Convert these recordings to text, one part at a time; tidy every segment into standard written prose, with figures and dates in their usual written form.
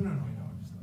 No, I know. I'm just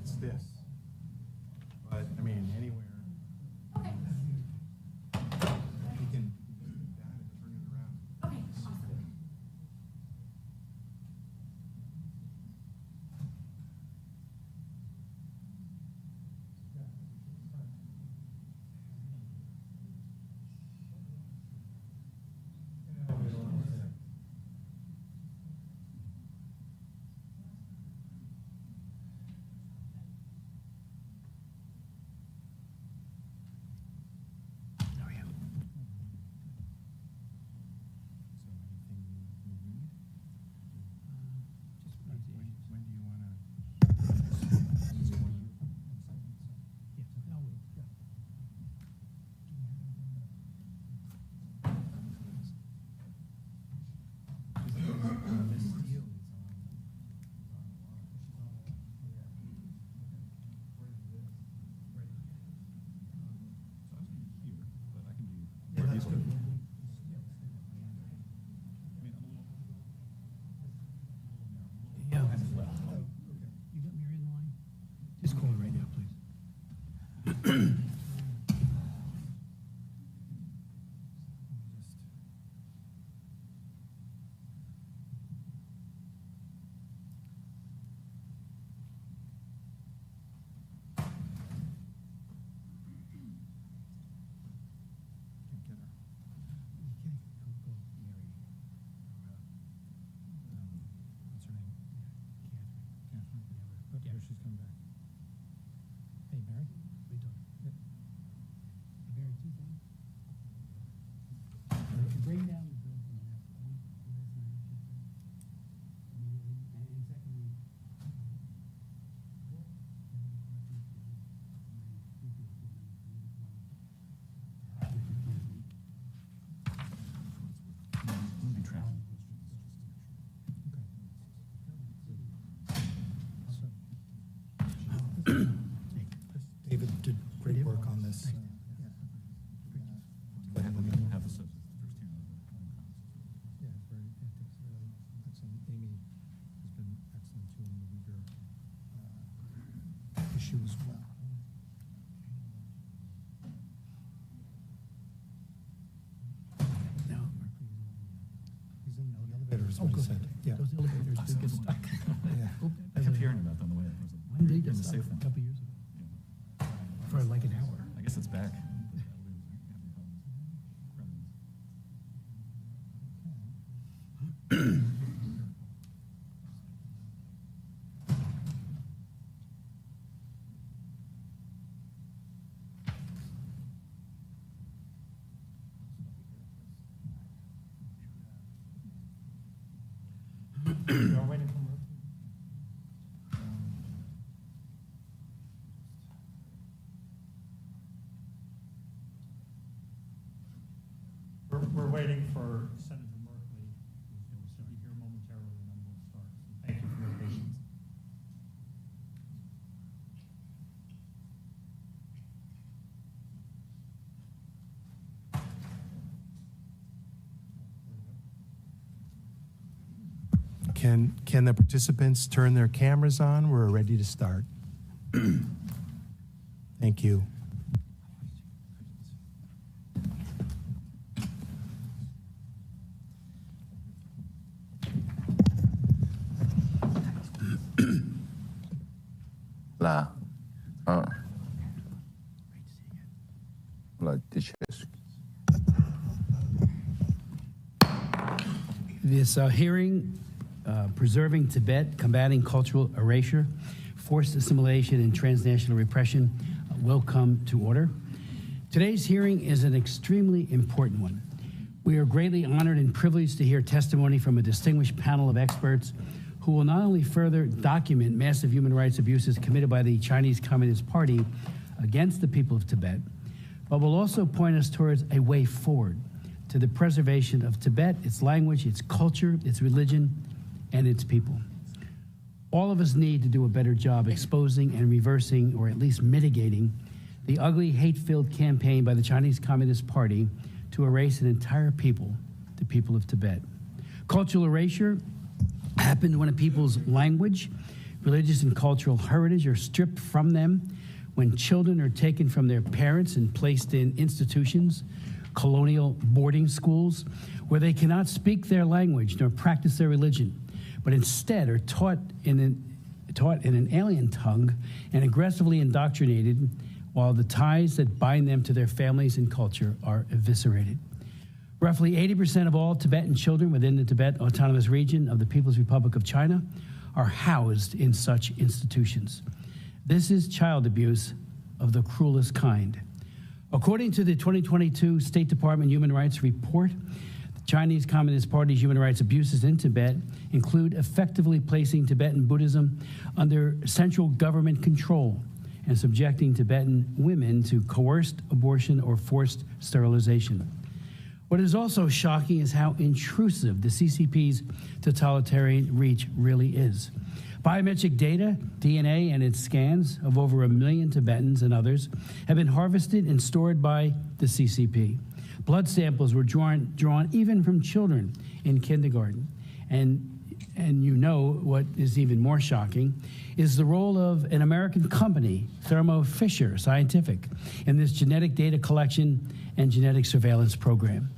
it's this, but I mean, anywhere. Okay. You can do that and turn it around. Okay, awesome. Yeah. You got me right in line? Just call it right now, please. She's coming back. Hey, Mary? What are you doing? Mary, two things. Bring down the bill from last week, last night, immediately, and secondly, David did great work on this. Go ahead, let me have the substance first here. Yeah, it's very, it's excellent. Amy has been excellent too on the Uyghur issue as well. no. He's in the elevator, is Oh, what he good. said. Yeah. Those elevators do get stuck. Yeah. I kept hearing about them on the way. One day In got the stuck safe a one. couple years ago. For like an hour. I guess it's back. We are waiting for Murphy. We're waiting for Senator Merkley, who's going to be here momentarily, and then we'll start. So thank you for your patience. Can the participants turn their cameras on? We're ready to start. Thank you. là. Like this. This hearing, Preserving Tibet, Combating Cultural Erasure, Forced Assimilation and Transnational Repression, will come to order. Today's hearing is an extremely important one. We are greatly honored and privileged to hear testimony from a distinguished panel of experts who will not only further document massive human rights abuses committed by the Chinese Communist Party against the people of Tibet, but will also point us towards a way forward to the preservation of Tibet, its language, its culture, its religion, and its people. All of us need to do a better job exposing and reversing, or at least mitigating, the ugly, hate-filled campaign by the Chinese Communist Party to erase an entire people, the people of Tibet. Cultural erasure happened when a people's language, religious and cultural heritage are stripped from them, when children are taken from their parents and placed in institutions, colonial boarding schools, where they cannot speak their language nor practice their religion, but instead are taught in an alien tongue and aggressively indoctrinated, while the ties that bind them to their families and culture are eviscerated. Roughly 80% of all Tibetan children within the Tibet Autonomous Region of the People's Republic of China are housed in such institutions. This is child abuse of the cruelest kind. According to the 2022 State Department Human Rights Report, the Chinese Communist Party's human rights abuses in Tibet include effectively placing Tibetan Buddhism under central government control and subjecting Tibetan women to coerced abortion or forced sterilization. What is also shocking is how intrusive the CCP's totalitarian reach really is. Biometric data, DNA, and its scans of over 1 million Tibetans and others have been harvested and stored by the CCP. Blood samples were drawn even from children in kindergarten. And you know what is even more shocking is the role of an American company, Thermo Fisher Scientific, in this genetic data collection and genetic surveillance program.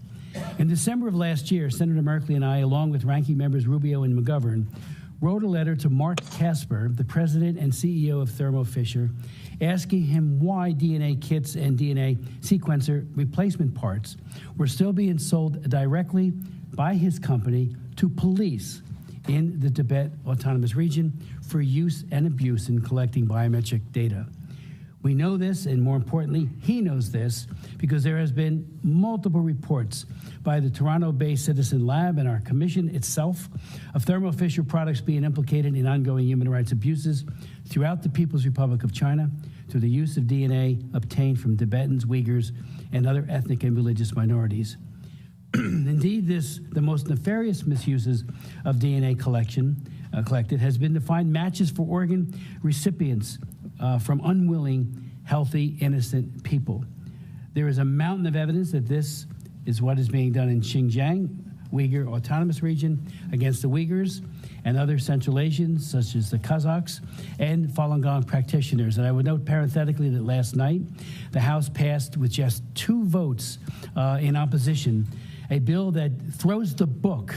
In December of last year, Senator Merkley and I, along with ranking members Rubio and McGovern, wrote a letter to Mark Casper, the president and CEO of Thermo Fisher, asking him why DNA kits and DNA sequencer replacement parts were still being sold directly by his company to police in the Tibet Autonomous Region for use and abuse in collecting biometric data. We know this, and more importantly, he knows this, because there has been multiple reports by the Toronto-based Citizen Lab and our commission itself of Thermo Fisher products being implicated in ongoing human rights abuses throughout the People's Republic of China through the use of DNA obtained from Tibetans, Uyghurs, and other ethnic and religious minorities. Indeed, the most nefarious misuses of DNA collected has been to find matches for organ recipients from unwilling, healthy, innocent people. There is a mountain of evidence that this is what is being done in Xinjiang, Uyghur Autonomous Region, against the Uyghurs and other Central Asians, such as the Kazakhs and Falun Gong practitioners. And I would note parenthetically that last night, the House passed with just 2 votes in opposition a bill that throws the book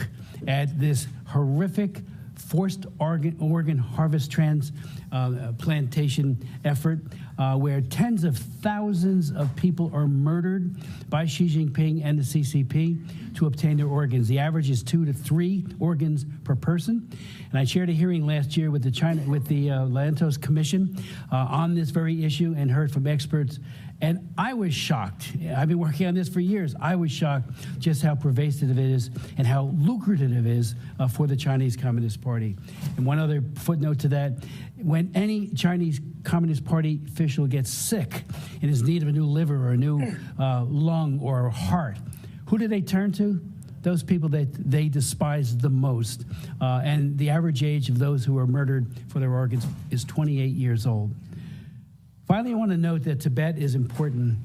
at this horrific forced organ harvest transplantation effort where tens of thousands of people are murdered by Xi Jinping and the CCP to obtain their organs. The average is 2 to 3 organs per person. And I chaired a hearing last year with the Lhadon Commission on this very issue and heard from experts. And I was shocked. I've been working on this for years. I was shocked just how pervasive it is and how lucrative it is for the Chinese Communist Party. And one other footnote to that, when any Chinese Communist Party official gets sick and is in need of a new liver or a new lung or heart, who do they turn to? Those people that they despise the most. And the average age of those who are murdered for their organs is 28 years old. Finally, I want to note that Tibet is important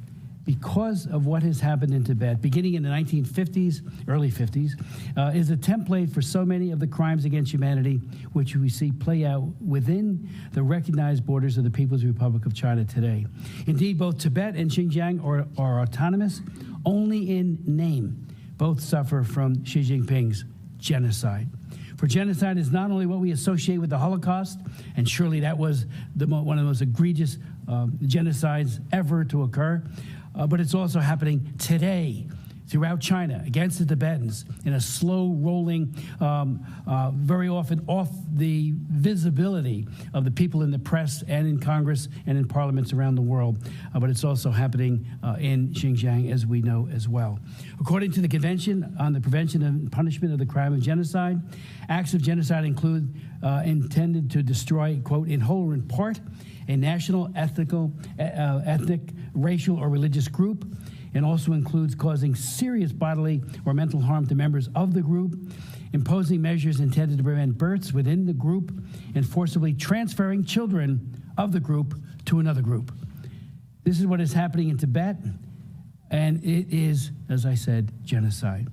because of what has happened in Tibet, beginning in the 1950s, early 50s, is a template for so many of the crimes against humanity which we see play out within the recognized borders of the People's Republic of China today. Indeed, both Tibet and Xinjiang are autonomous only in name. Both suffer from Xi Jinping's genocide. For genocide is not only what we associate with the Holocaust, and surely that was one of the most egregious genocides ever to occur, but it's also happening today throughout China against the Tibetans in a slow-rolling, very often off the visibility of the people in the press and in Congress and in parliaments around the world. But it's also happening in Xinjiang, as we know as well. According to the Convention on the Prevention and Punishment of the Crime of Genocide, acts of genocide include intended to destroy, quote, in whole or in part, a national, ethnic, racial, or religious group, and also includes causing serious bodily or mental harm to members of the group, imposing measures intended to prevent births within the group, and forcibly transferring children of the group to another group. This is what is happening in Tibet, and it is, as I said, genocide.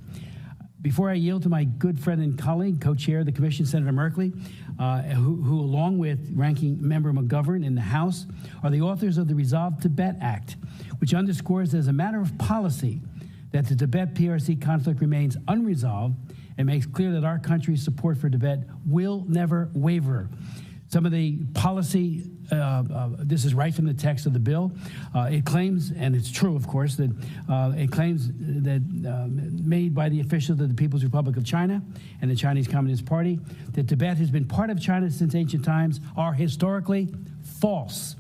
Before I yield to my good friend and colleague, co-chair of the Commission, Senator Merkley, who along with Ranking Member McGovern in the House, are the authors of the Resolve Tibet Act, which underscores as a matter of policy that the Tibet-PRC conflict remains unresolved and makes clear that our country's support for Tibet will never waver. Some of the policy, this is right from the text of the bill. It claims, and it's true, of course, that it claims that made by the officials of the People's Republic of China and the Chinese Communist Party that Tibet has been part of China since ancient times are historically false.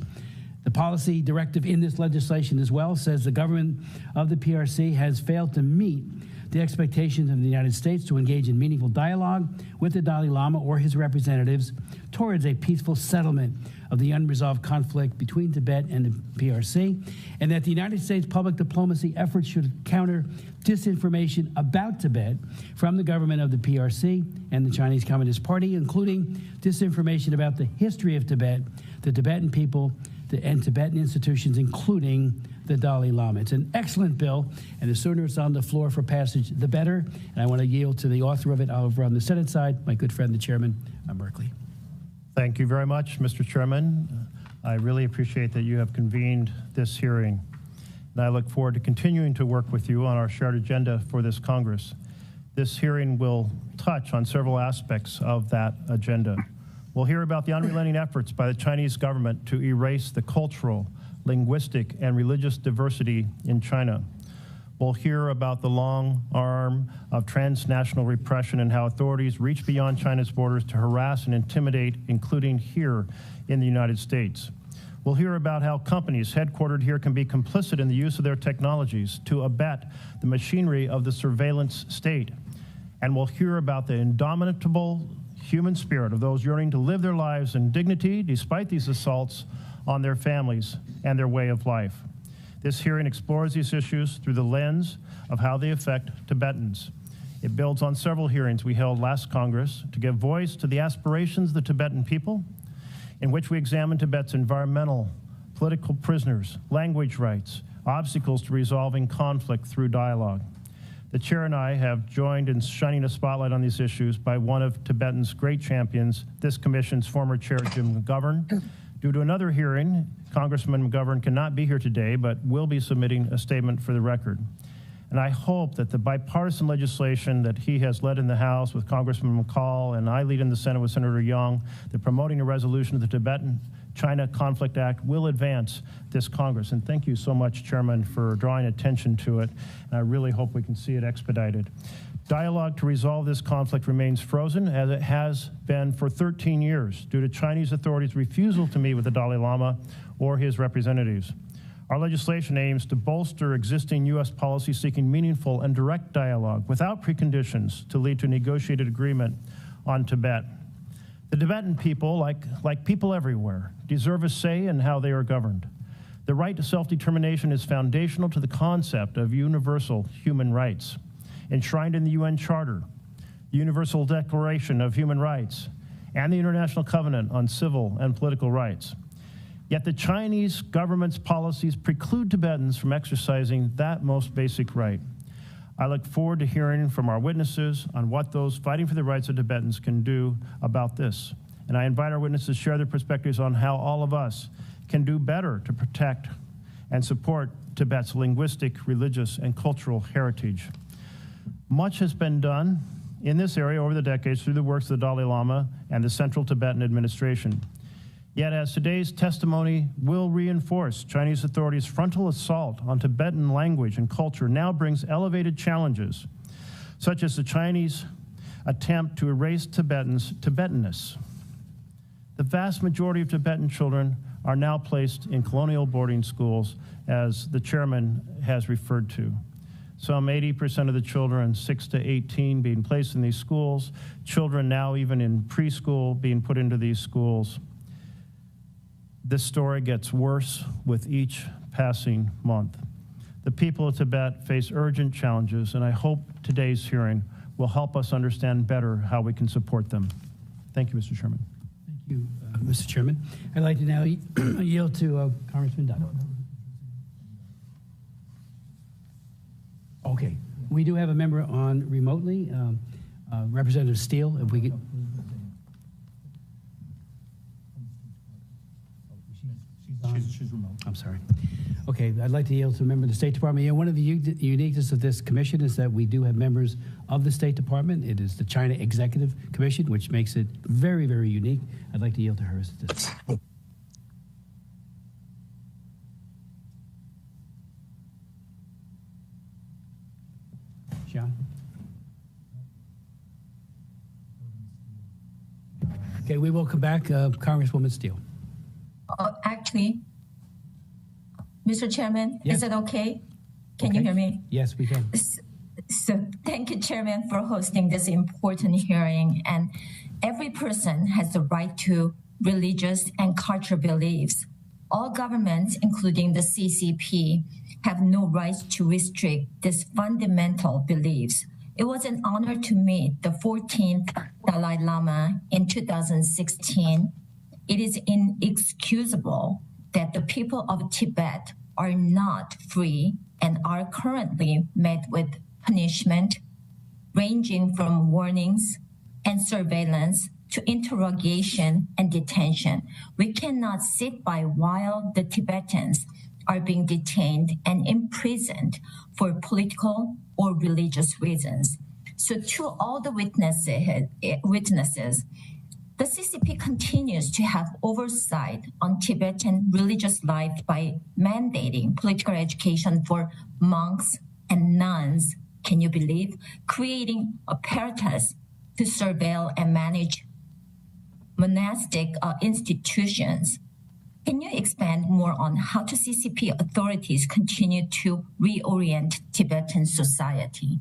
The policy directive in this legislation as well says the government of the PRC has failed to meet the expectations of the United States to engage in meaningful dialogue with the Dalai Lama or his representatives towards a peaceful settlement of the unresolved conflict between Tibet and the PRC, and that the United States public diplomacy efforts should counter disinformation about Tibet from the government of the PRC and the Chinese Communist Party, including disinformation about the history of Tibet, the Tibetan people, and Tibetan institutions, including the Dalai Lama. It's an excellent bill, and the sooner it's on the floor for passage, the better. And I want to yield to the author of it over on the Senate side, my good friend, the chairman, Merkley. Thank you very much, Mr. Chairman. I really appreciate that you have convened this hearing, and I look forward to continuing to work with you on our shared agenda for this Congress. This hearing will touch on several aspects of that agenda. We'll hear about the unrelenting efforts by the Chinese government to erase the cultural, linguistic, and religious diversity in China. We'll hear about the long arm of transnational repression and how authorities reach beyond China's borders to harass and intimidate, including here in the United States. We'll hear about how companies headquartered here can be complicit in the use of their technologies to abet the machinery of the surveillance state. And we'll hear about the indomitable human spirit of those yearning to live their lives in dignity despite these assaults on their families and their way of life. This hearing explores these issues through the lens of how they affect Tibetans. It builds on several hearings we held last Congress to give voice to the aspirations of the Tibetan people, in which we examined Tibet's environmental, political prisoners, language rights, obstacles to resolving conflict through dialogue. The chair and I have joined in shining a spotlight on these issues by one of Tibetan's great champions, this commission's former chair, Jim McGovern. Due to another hearing, Congressman McGovern cannot be here today, but will be submitting a statement for the record. And I hope that the bipartisan legislation that he has led in the House with Congressman McCall and I lead in the Senate with Senator Young, the promoting a resolution of the Tibetan-China Conflict Act, will advance this Congress. And thank you so much, Chairman, for drawing attention to it. And I really hope we can see it expedited. Dialogue to resolve this conflict remains frozen, as it has been for 13 years, due to Chinese authorities' refusal to meet with the Dalai Lama or his representatives. Our legislation aims to bolster existing U.S. policy seeking meaningful and direct dialogue without preconditions to lead to a negotiated agreement on Tibet. The Tibetan people, like people everywhere, deserve a say in how they are governed. The right to self-determination is foundational to the concept of universal human rights, enshrined in the UN Charter, the Universal Declaration of Human Rights, and the International Covenant on Civil and Political Rights. Yet the Chinese government's policies preclude Tibetans from exercising that most basic right. I look forward to hearing from our witnesses on what those fighting for the rights of Tibetans can do about this. And I invite our witnesses to share their perspectives on how all of us can do better to protect and support Tibet's linguistic, religious, and cultural heritage. Much has been done in this area over the decades through the works of the Dalai Lama and the Central Tibetan Administration. Yet, as today's testimony will reinforce, Chinese authorities' frontal assault on Tibetan language and culture now brings elevated challenges, such as the Chinese attempt to erase Tibetanness. The vast majority of Tibetan children are now placed in colonial boarding schools, as the chairman has referred to. Some 80% of the children, 6 to 18, being placed in these schools, children now even in preschool being put into these schools. This story gets worse with each passing month. The people of Tibet face urgent challenges, and I hope today's hearing will help us understand better how we can support them. Thank you, Mr. Chairman. Thank you, Mr. Chairman. I'd like to now yield to Congressman Dunn. Okay, we do have a member on remotely, Representative Steele, if we could. She's remote. I'm sorry. Okay, I'd like to yield to a member of the State Department. Yeah, one of the uniqueness of this commission is that we do have members of the State Department. It is the China Executive Commission, which makes it very, very unique. I'd like to yield to her at this time. Sean? Okay, we will come back. Congresswoman Steele. Actually, Mr. Chairman, Yes. is it okay? Can you hear me? Yes, we can. So thank you, Chairman, for hosting this important hearing. And every person has the right to religious and cultural beliefs. All governments, including the CCP, have no right to restrict these fundamental beliefs. It was an honor to meet the 14th Dalai Lama in 2016. It is inexcusable that the people of Tibet are not free and are currently met with punishment, ranging from warnings and surveillance to interrogation and detention. We cannot sit by while the Tibetans are being detained and imprisoned for political or religious reasons. So to all the witnesses, the CCP continues to have oversight on Tibetan religious life by mandating political education for monks and nuns, can you believe? Creating apparatus to surveil and manage monastic institutions. Can you expand more on how the CCP authorities continue to reorient Tibetan society?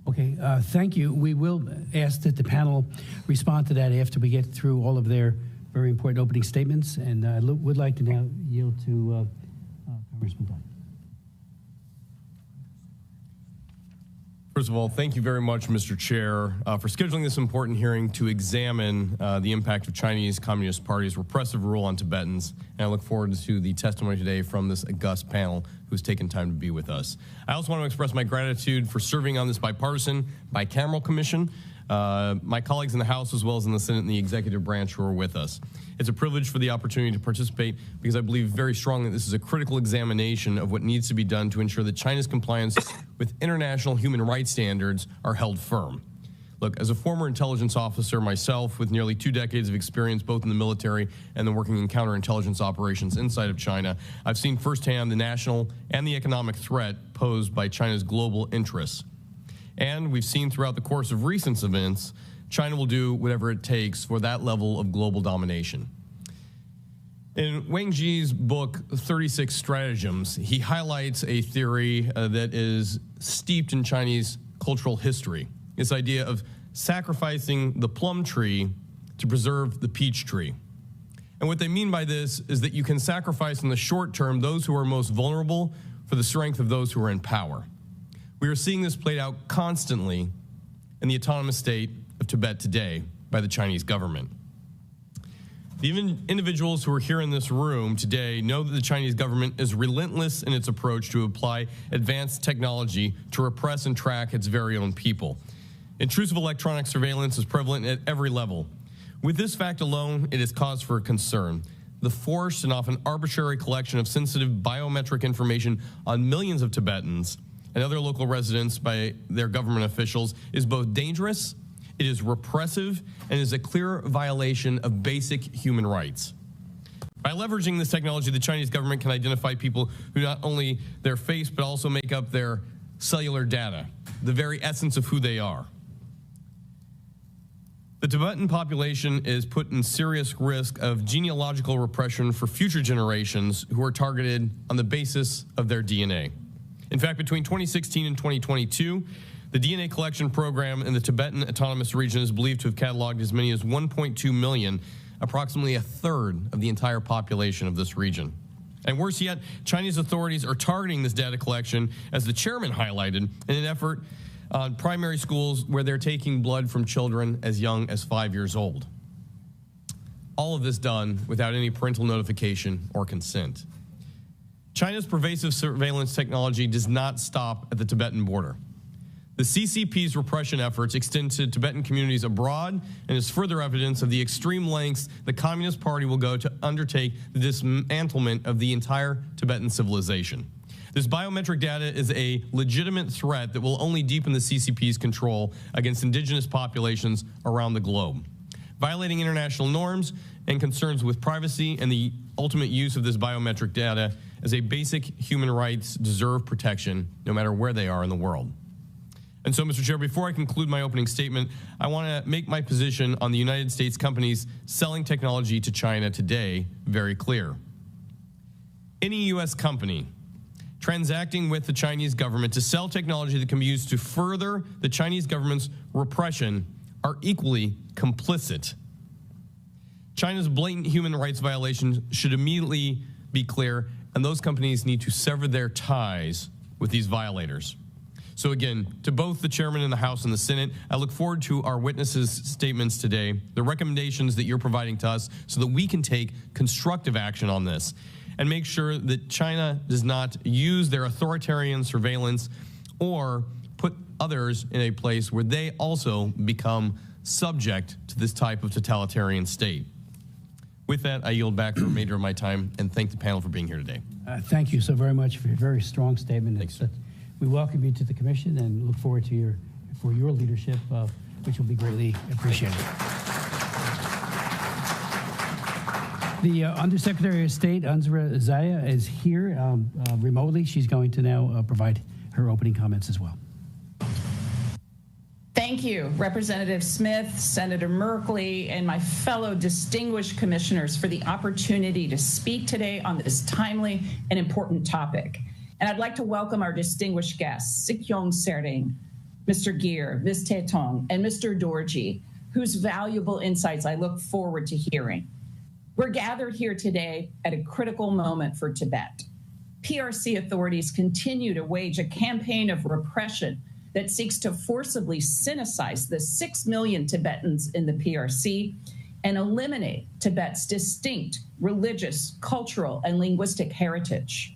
Okay, thank you. We will ask that the panel respond to that after we get through all of their very important opening statements. And I would like to now yield to Congressman Dunn. First of all, thank you very much, Mr. Chair, for scheduling this important hearing to examine the impact of Chinese Communist Party's repressive rule on Tibetans. And I look forward to the testimony today from this august panel who's taken time to be with us. I also want to express my gratitude for serving on this bipartisan, bicameral commission, my colleagues in the House as well as in the Senate and the executive branch who are with us. It's a privilege for the opportunity to participate because I believe very strongly that this is a critical examination of what needs to be done to ensure that China's compliance with international human rights standards are held firm. Look, as a former intelligence officer myself with nearly 2 decades of experience both in the military and the working in counterintelligence operations inside of China, I've seen firsthand the national and the economic threat posed by China's global interests. And we've seen throughout the course of recent events, China will do whatever it takes for that level of global domination. In Wang Ji's book, 36 Stratagems, he highlights a theory that is steeped in Chinese cultural history. This idea of sacrificing the plum tree to preserve the peach tree. And what they mean by this is that you can sacrifice in the short term those who are most vulnerable for the strength of those who are in power. We are seeing this played out constantly in the autonomous state of Tibet today by the Chinese government. The individuals who are here in this room today know that the Chinese government is relentless in its approach to apply advanced technology to repress and track its very own people. Intrusive electronic surveillance is prevalent at every level. With this fact alone, it is cause for concern. the forced and often arbitrary collection of sensitive biometric information on millions of Tibetans and other local residents by their government officials is both dangerous, it is repressive, and is a clear violation of basic human rights. By leveraging this technology, the Chinese government can identify people who not only their face, but also make up their cellular data, the very essence of who they are. The Tibetan population is put in serious risk of genealogical repression for future generations who are targeted on the basis of their DNA. In fact, between 2016 and 2022, the DNA collection program in the Tibetan Autonomous Region is believed to have cataloged as many as 1.2 million, approximately a third of the entire population of this region. And worse yet, Chinese authorities are targeting this data collection, as the chairman highlighted, in an effort on primary schools where they're taking blood from children as young as 5 years old. All of this done without any parental notification or consent. China's pervasive surveillance technology does not stop at the Tibetan border. The CCP's repression efforts extend to Tibetan communities abroad and is further evidence of the extreme lengths the Communist Party will go to undertake the dismantlement of the entire Tibetan civilization. This biometric data is a legitimate threat that will only deepen the CCP's control against indigenous populations around the globe. Violating international norms and concerns with privacy and the ultimate use of this biometric data as a basic human rights deserve protection no matter where they are in the world. And so, Mr. Chair, before I conclude my opening statement, I want to make my position on the United States companies selling technology to China today very clear. Any U.S. company transacting with the Chinese government to sell technology that can be used to further the Chinese government's repression are equally complicit. China's blatant human rights violations should immediately be clear, and those companies need to sever their ties with these violators. So again, to both the chairman in the House and the Senate, I look forward to our witnesses' statements today, the recommendations that you're providing to us so that we can take constructive action on this and make sure that China does not use their authoritarian surveillance or put others in a place where they also become subject to this type of totalitarian state. With that, I yield back the remainder of my time and thank the panel for being here today. Thank you so very much for your very strong statement. Thanks, sir. We welcome you to the commission and look forward to your leadership, which will be greatly appreciated. The Undersecretary of State, Unzra Zaya, is here remotely. She's going to now provide her opening comments as well. Thank you, Representative Smith, Senator Merkley, and my fellow distinguished commissioners for the opportunity to speak today on this timely and important topic. And I'd like to welcome our distinguished guests, Sikyong Tsering, Mr. Gere, Ms. Tethong, and Mr. Dorjee, whose valuable insights I look forward to hearing. We're gathered here today at a critical moment for Tibet. PRC authorities continue to wage a campaign of repression that seeks to forcibly sinicize the 6 million Tibetans in the PRC and eliminate Tibet's distinct religious, cultural, and linguistic heritage.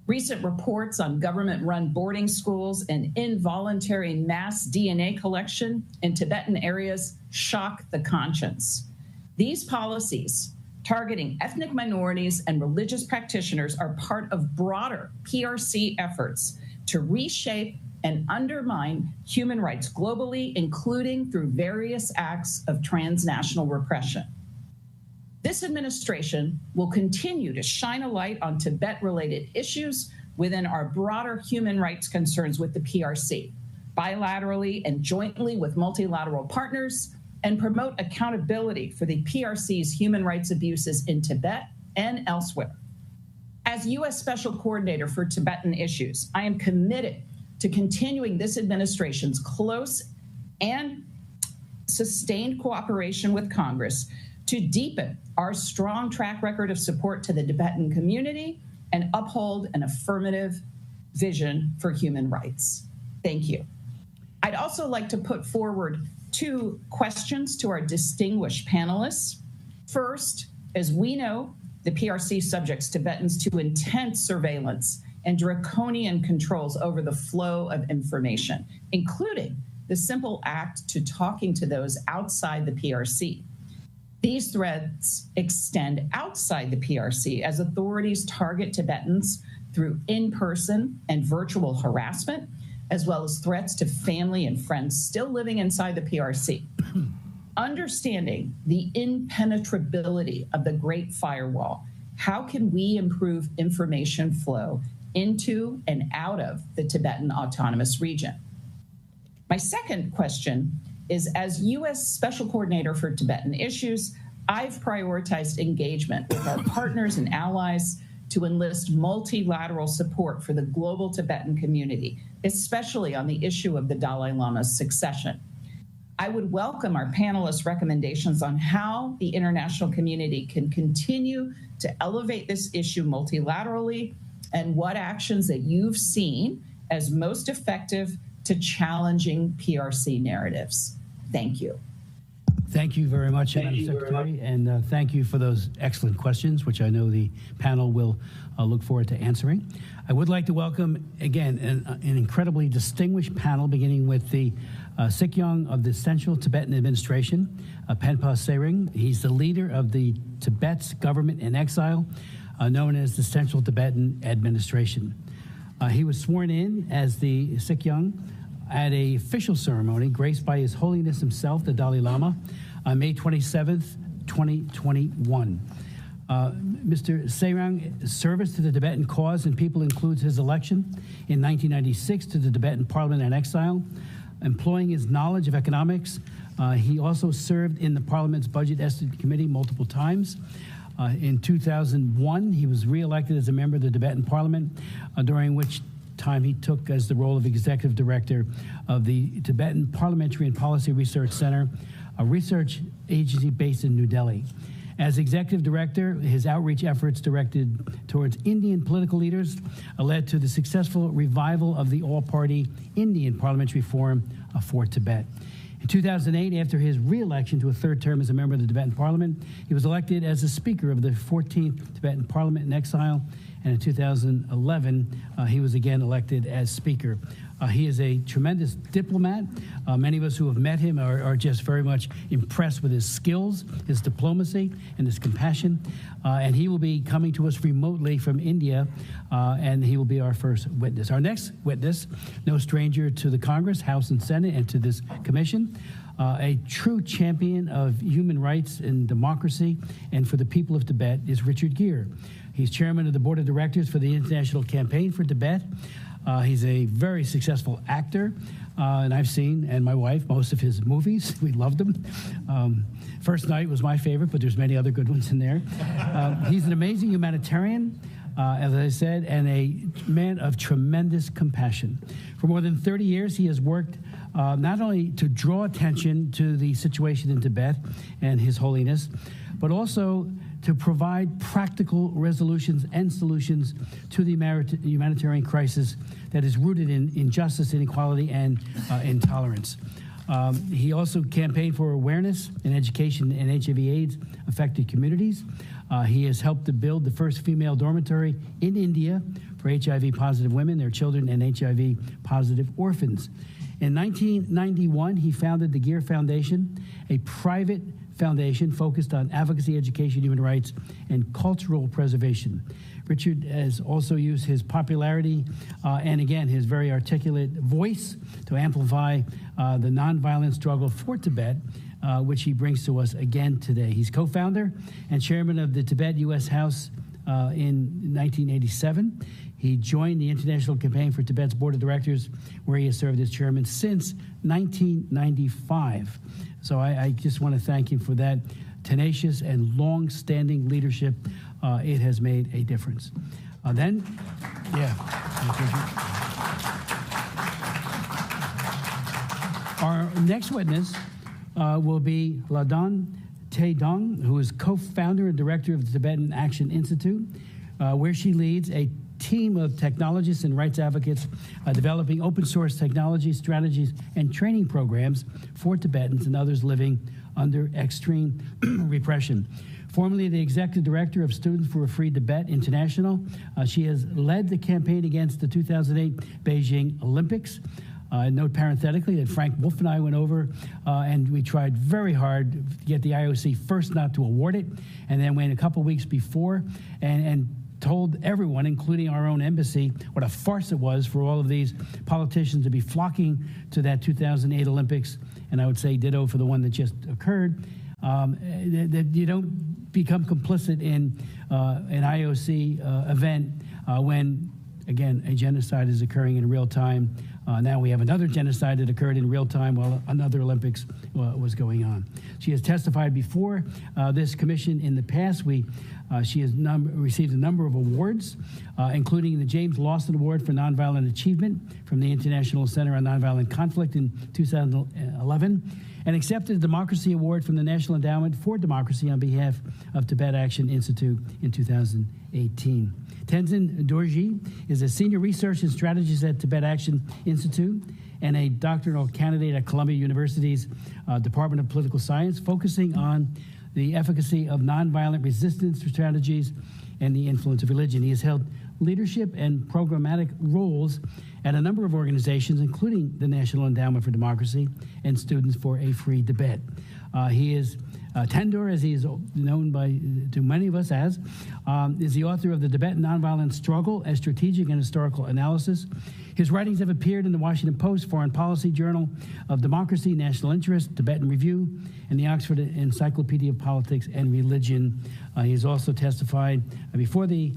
Recent reports on government-run boarding schools and involuntary mass DNA collection in Tibetan areas shock the conscience. These policies, targeting ethnic minorities and religious practitioners, are part of broader PRC efforts to reshape and undermine human rights globally, including through various acts of transnational repression. This administration will continue to shine a light on Tibet-related issues within our broader human rights concerns with the PRC, bilaterally and jointly with multilateral partners, and promote accountability for the PRC's human rights abuses in Tibet and elsewhere. As U.S. Special Coordinator for Tibetan Issues, I am committed to continuing this administration's close and sustained cooperation with Congress to deepen our strong track record of support to the Tibetan community and uphold an affirmative vision for human rights. Thank you. I'd also like to put forward 2 questions to our distinguished panelists. First, as we know, the PRC subjects Tibetans to intense surveillance and draconian controls over the flow of information, including the simple act to talking to those outside the PRC. These threats extend outside the PRC as authorities target Tibetans through in-person and virtual harassment, as well as threats to family and friends still living inside the PRC. Understanding the impenetrability of the Great Firewall, how can we improve information flow into and out of the Tibetan Autonomous Region? My second question is, as U.S. Special Coordinator for Tibetan Issues, I've prioritized engagement with our partners and allies to enlist multilateral support for the global Tibetan community, especially on the issue of the Dalai Lama's succession. I would welcome our panelists' recommendations on how the international community can continue to elevate this issue multilaterally and what actions that you've seen as most effective to challenging PRC narratives. Thank you. Thank you very much, Madam Secretary, and thank you for those excellent questions, which I know the panel will look forward to answering. I would like to welcome, again, an incredibly distinguished panel, beginning with the Sikyong of the Central Tibetan Administration, Penpa Tsering. He's the leader of the Tibet's government in exile, known as the Central Tibetan Administration. He was sworn in as the Sikyong at an official ceremony graced by His Holiness himself, the Dalai Lama, on May 27th, 2021. Mr. Tsereng's service to the Tibetan cause and people includes his election in 1996 to the Tibetan Parliament in exile. Employing his knowledge of economics, he also served in the Parliament's Budget Estimate Committee multiple times. In 2001, he was re-elected as a member of the Tibetan Parliament, during which time he took as the role of executive director of the Tibetan Parliamentary and Policy Research Center, a research agency based in New Delhi. As executive director, his outreach efforts directed towards Indian political leaders led to the successful revival of the all-party Indian Parliamentary Forum for Tibet. In 2008, after his re-election to a third term as a member of the Tibetan Parliament, he was elected as the Speaker of the 14th Tibetan Parliament in exile, and in 2011, he was again elected as Speaker. He is a tremendous diplomat. Many of us who have met him are just very much impressed with his skills, his diplomacy, and his compassion. And he will be coming to us remotely from India, and he will be our first witness. Our next witness, no stranger to the Congress, House and Senate, and to this commission, a true champion of human rights and democracy and for the people of Tibet, is Richard Gere. He's chairman of the board of directors for the International Campaign for Tibet. He's a very successful actor, and I've seen, and my wife, most of his movies. We loved them. First Night was my favorite, but there's many other good ones in there. He's an amazing humanitarian, as I said, and a man of tremendous compassion. For more than 30 years, he has worked not only to draw attention to the situation in Tibet and His Holiness, but also to provide practical resolutions and solutions to the humanitarian crisis that is rooted in injustice, inequality, and intolerance. He also campaigned for awareness and education in HIV/AIDS affected communities. He has helped to build the first female dormitory in India for HIV-positive women, their children, and HIV-positive orphans. In 1991, he founded the Gere Foundation, a private foundation focused on advocacy, education, human rights, and cultural preservation. Richard has also used his popularity and, again, his very articulate voice to amplify the nonviolent struggle for Tibet, which he brings to us again today. He's co-founder and chairman of the Tibet U.S. House in 1987. He joined the International Campaign for Tibet's board of directors, where he has served as chairman since 1995. So I just want to thank him for that tenacious and long-standing leadership. It has made a difference. Our next witness will be Lhadon Tethong, who is co-founder and director of the Tibet Action Institute, where she leads a team of technologists and rights advocates developing open source technology, strategies, and training programs for Tibetans and others living under extreme repression. Formerly the executive director of Students for a Free Tibet International, she has led the campaign against the 2008 Beijing Olympics. Note parenthetically that Frank Wolf and I went over and we tried very hard to get the IOC first not to award it, and then went a couple weeks before and told everyone, including our own embassy, what a farce it was for all of these politicians to be flocking to that 2008 Olympics, and I would say ditto for the one that just occurred, that you don't become complicit in an IOC event when, again, a genocide is occurring in real time. Now we have another genocide that occurred in real time while another Olympics was going on. She has testified before this commission in the past. She has received a number of awards, including the James Lawson Award for Nonviolent Achievement from the International Center on Nonviolent Conflict in 2011, and accepted the Democracy Award from the National Endowment for Democracy on behalf of Tibet Action Institute in 2018. Tenzin Dorjee is a senior research and strategist at Tibet Action Institute and a doctoral candidate at Columbia University's Department of Political Science, focusing on the efficacy of nonviolent resistance strategies and the influence of religion. He has held leadership and programmatic roles at a number of organizations, including the National Endowment for Democracy and Students for a Free Tibet. He is Tendor, as he is known to many of us as, is the author of the Tibetan Nonviolent Struggle, a Strategic and Historical Analysis. His writings have appeared in the Washington Post, Foreign Policy Journal of Democracy, National Interest, Tibetan Review, and the Oxford Encyclopedia of Politics and Religion. He has also testified before the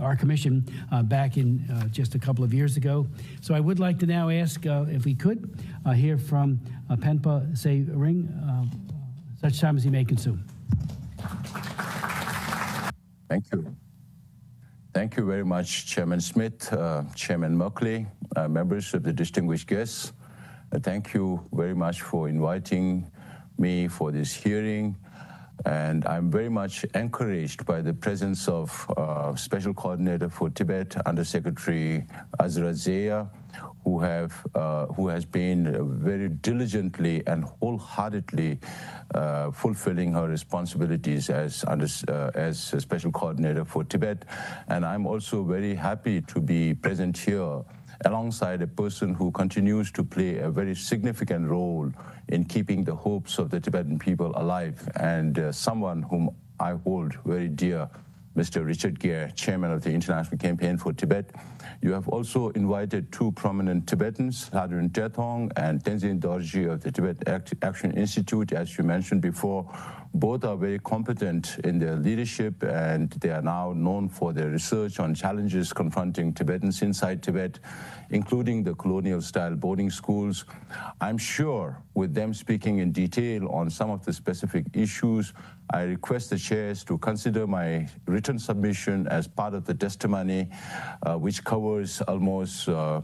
our commission back in just a couple of years ago. So I would like to now ask, if we could, hear from Penpa Tsering, such time as he may consume. Thank you. Thank you very much, Chairman Smith, Chairman Merkley, members of the distinguished guests. Thank you very much for inviting me for this hearing. And I'm very much encouraged by the presence of Special Coordinator for Tibet, Undersecretary Azra Zia, who has been very diligently and wholeheartedly fulfilling her responsibilities as a Special Coordinator for Tibet. And I'm also very happy to be present here alongside a person who continues to play a very significant role in keeping the hopes of the Tibetan people alive, and someone whom I hold very dear, Mr. Richard Gere, Chairman of the International Campaign for Tibet. You have also invited two prominent Tibetans, Lhadon Tethong and Tenzin Dorjee of the Tibet Action Institute, as you mentioned before. Both are very competent in their leadership, and they are now known for their research on challenges confronting Tibetans inside Tibet, including the colonial-style boarding schools. I'm sure with them speaking in detail on some of the specific issues, I request the chairs to consider my written submission as part of the testimony, which covers almost the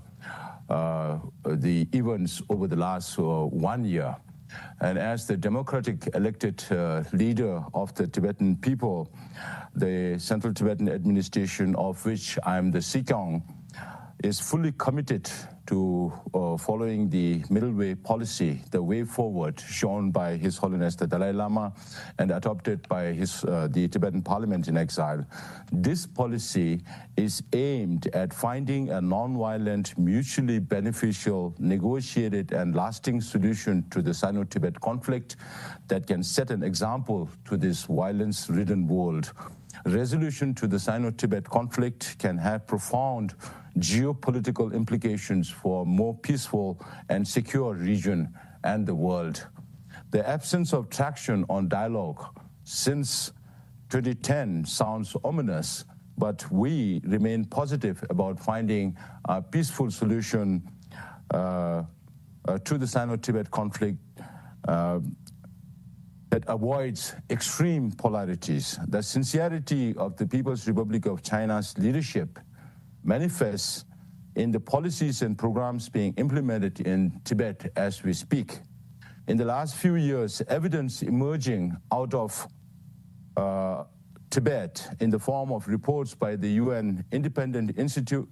events over the last 1 year. And as the democratic elected leader of the Tibetan people, the Central Tibetan Administration, of which I'm the Sikyong, is fully committed to following the middle way policy, the way forward shown by His Holiness the Dalai Lama and adopted by the Tibetan Parliament in exile. This policy is aimed at finding a non-violent, mutually beneficial, negotiated and lasting solution to the Sino-Tibet conflict that can set an example to this violence-ridden world. Resolution to the Sino-Tibet conflict can have profound geopolitical implications for a more peaceful and secure region and the world. The absence of traction on dialogue since 2010 sounds ominous, but we remain positive about finding a peaceful solution to the Sino-Tibet conflict that avoids extreme polarities. The sincerity of the People's Republic of China's leadership manifests in the policies and programs being implemented in Tibet as we speak. In the last few years, evidence emerging out of Tibet in the form of reports by the UN Independent Institute,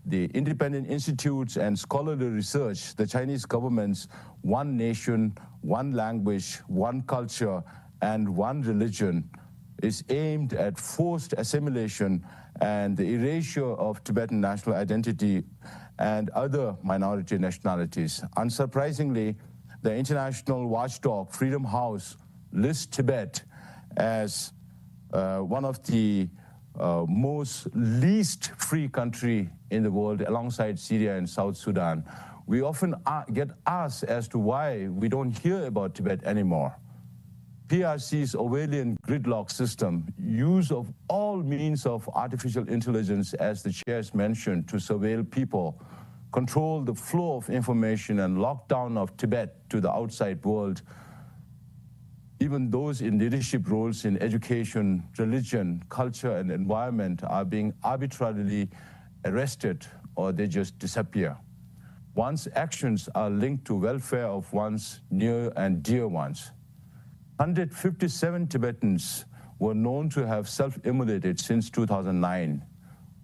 the independent institutes and scholarly research, the Chinese government's one nation, one language, one culture, and one religion is aimed at forced assimilation and the erasure of Tibetan national identity and other minority nationalities. Unsurprisingly, the international watchdog Freedom House lists Tibet as one of the most least free country in the world, alongside Syria and South Sudan. We often get asked as to why we don't hear about Tibet anymore. PRC's Orwellian gridlock system, use of all means of artificial intelligence, as the chairs mentioned, to surveil people, control the flow of information, and lockdown of Tibet to the outside world. Even those in leadership roles in education, religion, culture, and environment are being arbitrarily arrested, or they just disappear. One's actions are linked to welfare of one's near and dear ones. 157 Tibetans were known to have self-immolated since 2009,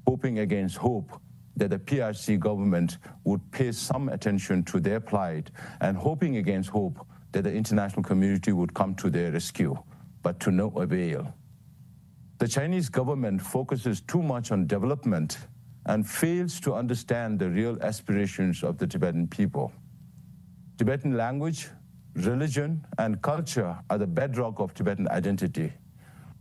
hoping against hope that the PRC government would pay some attention to their plight, and hoping against hope that the international community would come to their rescue, but to no avail. The Chinese government focuses too much on development and fails to understand the real aspirations of the Tibetan people. Tibetan language, religion, and culture are the bedrock of Tibetan identity.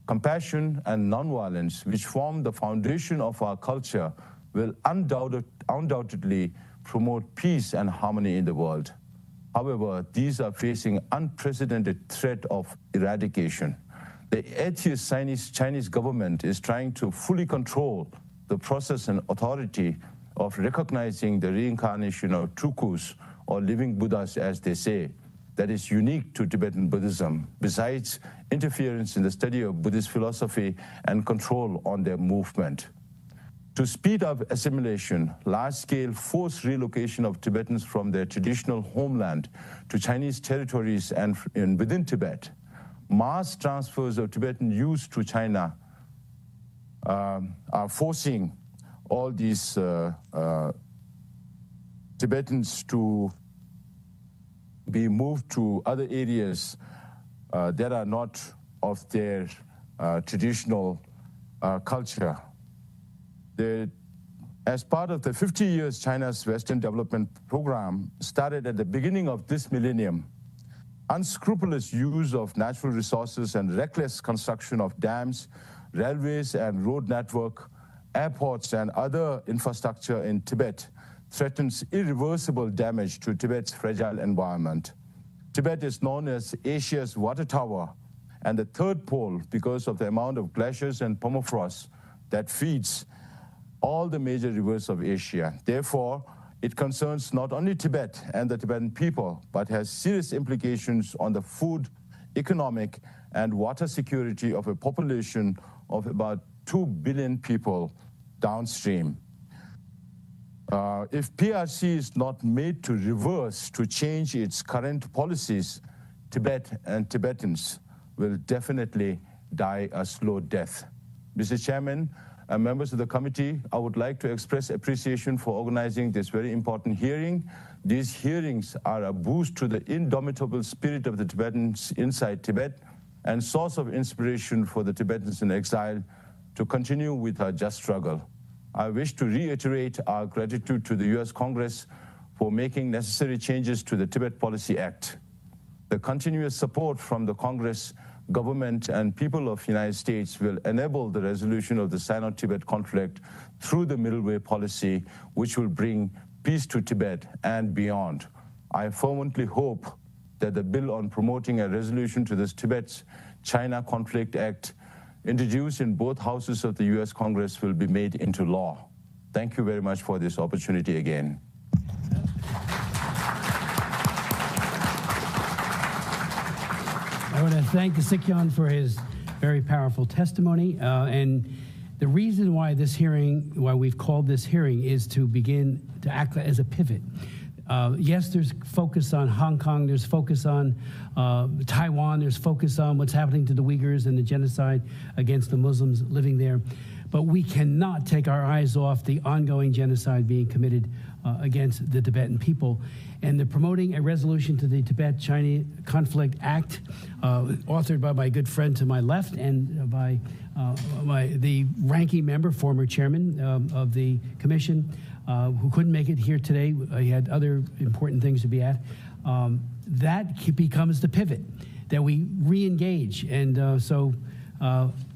Compassion and nonviolence, which form the foundation of our culture, will undoubtedly promote peace and harmony in the world. However, these are facing unprecedented threat of eradication. The atheist Chinese government is trying to fully control the process and authority of recognizing the reincarnation of Trukus, or living Buddhas as they say, that is unique to Tibetan Buddhism, besides interference in the study of Buddhist philosophy and control on their movement. To speed up assimilation, large-scale forced relocation of Tibetans from their traditional homeland to Chinese territories and within Tibet, mass transfers of Tibetan youth to China are forcing all these Tibetans to be moved to other areas that are not of their traditional culture. As part of the 50 years China's Western Development Program started at the beginning of this millennium, unscrupulous use of natural resources and reckless construction of dams, railways and road network, airports and other infrastructure in Tibet threatens irreversible damage to Tibet's fragile environment. Tibet is known as Asia's water tower and the third pole because of the amount of glaciers and permafrost that feeds all the major rivers of Asia. Therefore, it concerns not only Tibet and the Tibetan people, but has serious implications on the food, economic, and water security of a population of about 2 billion people downstream. If PRC is not made to reverse, to change its current policies, Tibet and Tibetans will definitely die a slow death. Mr. Chairman, members of the committee, I would like to express appreciation for organizing this very important hearing. These hearings are a boost to the indomitable spirit of the Tibetans inside Tibet and source of inspiration for the Tibetans in exile to continue with our just struggle. I wish to reiterate our gratitude to the U.S. Congress for making necessary changes to the Tibet Policy Act. The continuous support from the Congress, government, and people of the United States will enable the resolution of the Sino-Tibet conflict through the middle way policy, which will bring peace to Tibet and beyond. I fervently hope that the bill on promoting a resolution to this Tibet-China Conflict Act introduced in both houses of the U.S. Congress will be made into law. Thank you very much for this opportunity again. I want to thank Sikyong for his very powerful testimony. And the reason why why we've called this hearing is to begin to act as a pivot. Yes, there's focus on Hong Kong, there's focus on Taiwan, there's focus on what's happening to the Uyghurs and the genocide against the Muslims living there. but we cannot take our eyes off the ongoing genocide being committed against the Tibetan people. And they're promoting a resolution to the Tibet-China Conflict Act, authored by my good friend to my left and by the ranking member, former chairman of the commission, who couldn't make it here today. He had other important things to be at. That becomes the pivot, that we re-engage. And so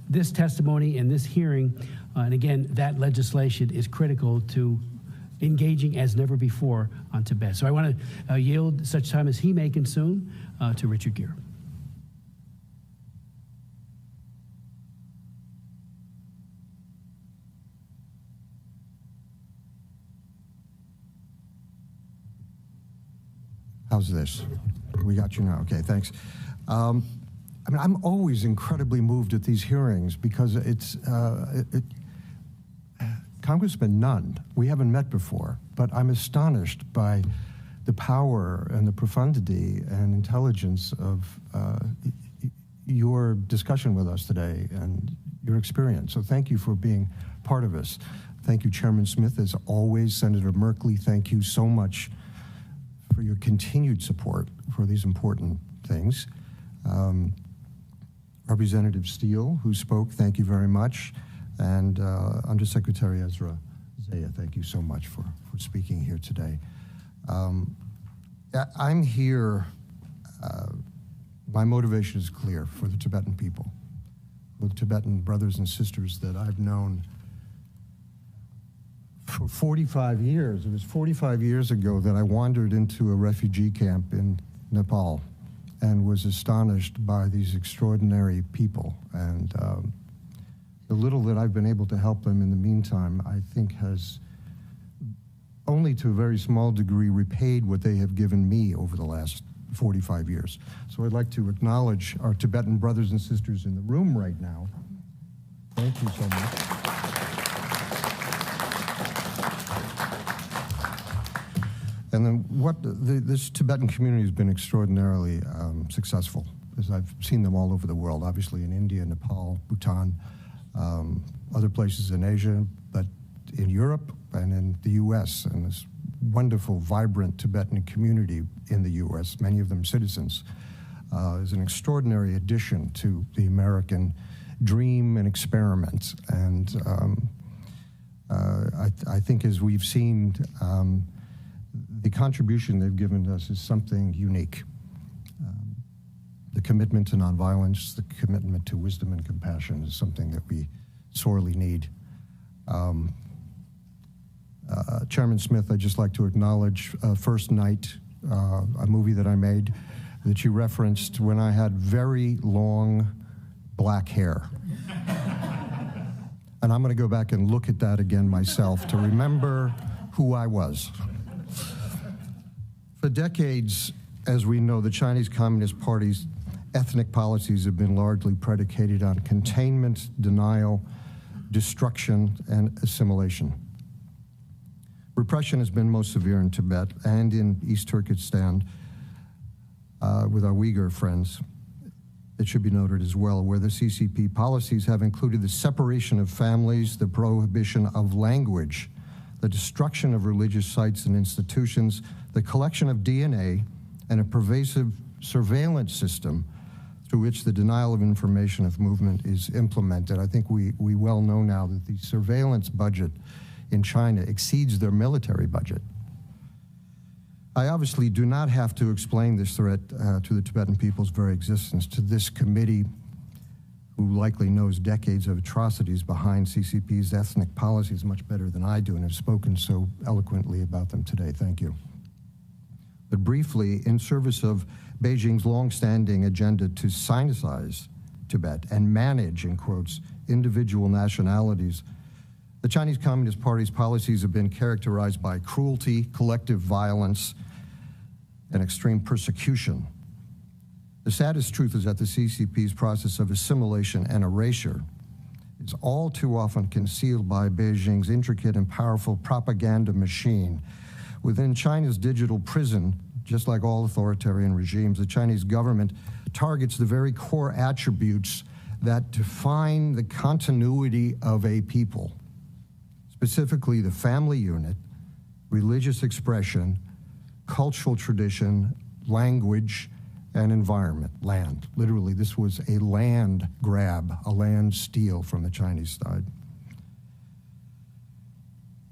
this testimony and this hearing, and again, that legislation is critical to engaging as never before on Tibet. So I want to yield such time as he may consume to Richard Gere. How's this? We got you now. Okay, thanks. I mean, I'm always incredibly moved at these hearings because it's Congressman Nunn. We haven't met before, but I'm astonished by the power and the profundity and intelligence of your discussion with us today and your experience. So thank you for being part of this. Thank you, Chairman Smith, as always. Senator Merkley, thank you so much for your continued support for these important things. Representative Steele, who spoke, thank you very much. And Undersecretary Ezra Zaya, thank you so much for speaking here today. I'm here, my motivation is clear for the Tibetan people, for the Tibetan brothers and sisters that I've known for 45 years. It was 45 years ago that I wandered into a refugee camp in Nepal and was astonished by these extraordinary people. And the little that I've been able to help them in the meantime, I think has only to a very small degree repaid what they have given me over the last 45 years. So I'd like to acknowledge our Tibetan brothers and sisters in the room right now. Thank you so much. And then this Tibetan community has been extraordinarily successful, as I've seen them all over the world, obviously in India, Nepal, Bhutan, other places in Asia, but in Europe and in the U.S., and this wonderful, vibrant Tibetan community in the U.S., many of them citizens, is an extraordinary addition to the American dream and experiment. And I think as we've seen, the contribution they've given us is something unique. The commitment to nonviolence, the commitment to wisdom and compassion is something that we sorely need. Chairman Smith, I'd just like to acknowledge First Night, a movie that I made that you referenced when I had very long black hair. And I'm going to go back and look at that again myself to remember who I was. For decades, as we know, the Chinese Communist Party's ethnic policies have been largely predicated on containment, denial, destruction, and assimilation. Repression has been most severe in Tibet and in East Turkestan with our Uyghur friends. It should be noted as well, where the CCP policies have included the separation of families, the prohibition of language, the destruction of religious sites and institutions, the collection of DNA, and a pervasive surveillance system through which the denial of information of movement is implemented. I think we well know now that the surveillance budget in China exceeds their military budget. I obviously do not have to explain this threat to the Tibetan people's very existence to this committee, who likely knows decades of atrocities behind CCP's ethnic policies much better than I do and have spoken so eloquently about them today. Thank you. But briefly, in service of Beijing's long-standing agenda to Sinicize Tibet and manage, in quotes, individual nationalities, the Chinese Communist Party's policies have been characterized by cruelty, collective violence, and extreme persecution. The saddest truth is that the CCP's process of assimilation and erasure is all too often concealed by Beijing's intricate and powerful propaganda machine. Within China's digital prison, just like all authoritarian regimes, the Chinese government targets the very core attributes that define the continuity of a people, specifically the family unit, religious expression, cultural tradition, language, and environment, land. Literally, this was a land grab, a land steal from the Chinese side.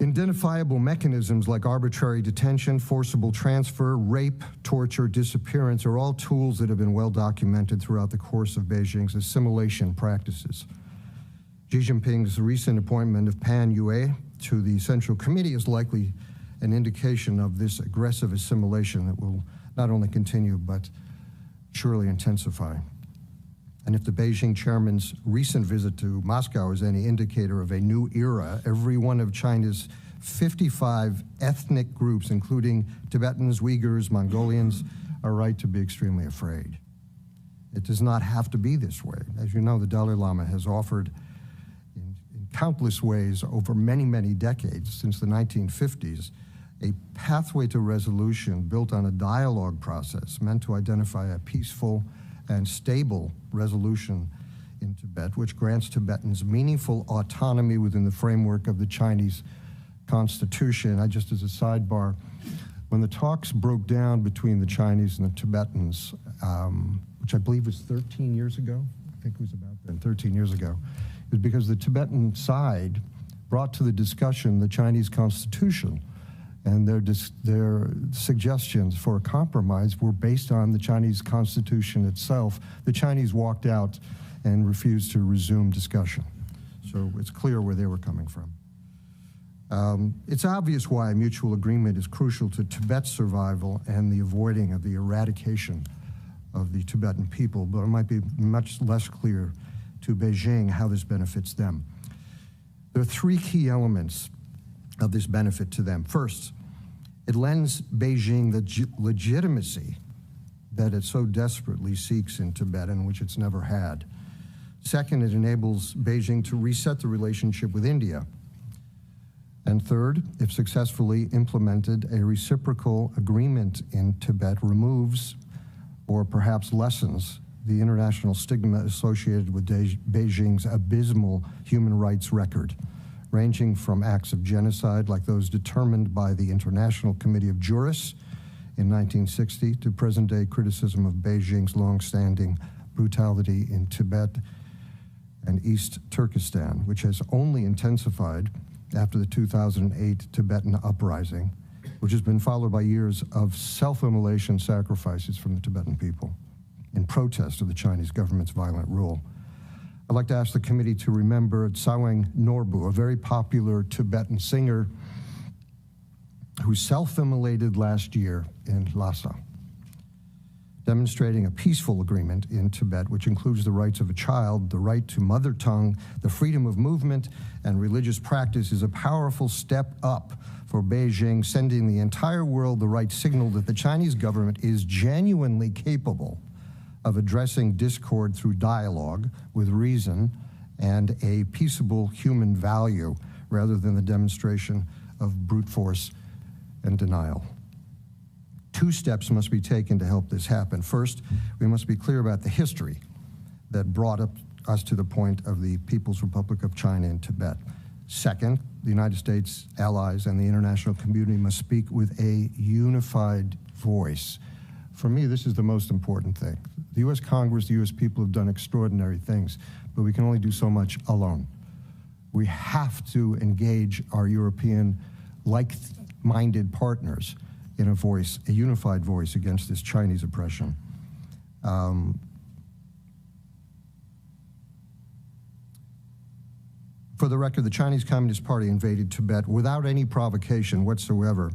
Identifiable mechanisms like arbitrary detention, forcible transfer, rape, torture, disappearance are all tools that have been well documented throughout the course of Beijing's assimilation practices. Xi Jinping's recent appointment of Pan Yue to the Central Committee is likely an indication of this aggressive assimilation that will not only continue but surely intensify. And if the Beijing chairman's recent visit to Moscow is any indicator of a new era, every one of China's 55 ethnic groups, including Tibetans, Uyghurs, Mongolians, are right to be extremely afraid. It does not have to be this way. As you know, the Dalai Lama has offered in countless ways over many, many decades, since the 1950s, a pathway to resolution built on a dialogue process meant to identify a peaceful and stable resolution in Tibet, which grants Tibetans meaningful autonomy within the framework of the Chinese Constitution. Just as a sidebar, when the talks broke down between the Chinese and the Tibetans, which I believe was 13 years ago, I think it was about then, 13 years ago, it was because the Tibetan side brought to the discussion the Chinese Constitution, and their suggestions for a compromise were based on the Chinese Constitution itself. The Chinese walked out and refused to resume discussion. So it's clear where they were coming from. It's obvious why mutual agreement is crucial to Tibet's survival and the avoiding of the eradication of the Tibetan people, but it might be much less clear to Beijing how this benefits them. There are three key elements of this benefit to them. First, it lends Beijing the legitimacy that it so desperately seeks in Tibet and which it's never had. Second, it enables Beijing to reset the relationship with India. And third, if successfully implemented, a reciprocal agreement in Tibet removes or perhaps lessens the international stigma associated with Beijing's abysmal human rights record, ranging from acts of genocide like those determined by the International Committee of Jurists in 1960 to present-day criticism of Beijing's long-standing brutality in Tibet and East Turkestan, which has only intensified after the 2008 Tibetan uprising, which has been followed by years of self-immolation sacrifices from the Tibetan people in protest of the Chinese government's violent rule. I'd like to ask the committee to remember Tsawang Norbu, a very popular Tibetan singer who self-immolated last year in Lhasa, demonstrating a peaceful agreement in Tibet, which includes the rights of a child, the right to mother tongue, the freedom of movement, and religious practice, is a powerful step up for Beijing, sending the entire world the right signal that the Chinese government is genuinely capable of addressing discord through dialogue with reason and a peaceable human value rather than the demonstration of brute force and denial. Two steps must be taken to help this happen. First, we must be clear about the history that brought us to the point of the People's Republic of China in Tibet. Second, the United States, allies, and the international community must speak with a unified voice. For me, this is the most important thing. The U.S. Congress, the U.S. people have done extraordinary things, but we can only do so much alone. We have to engage our European like-minded partners in a voice, a unified voice against this Chinese oppression. For the record, the Chinese Communist Party invaded Tibet without any provocation whatsoever,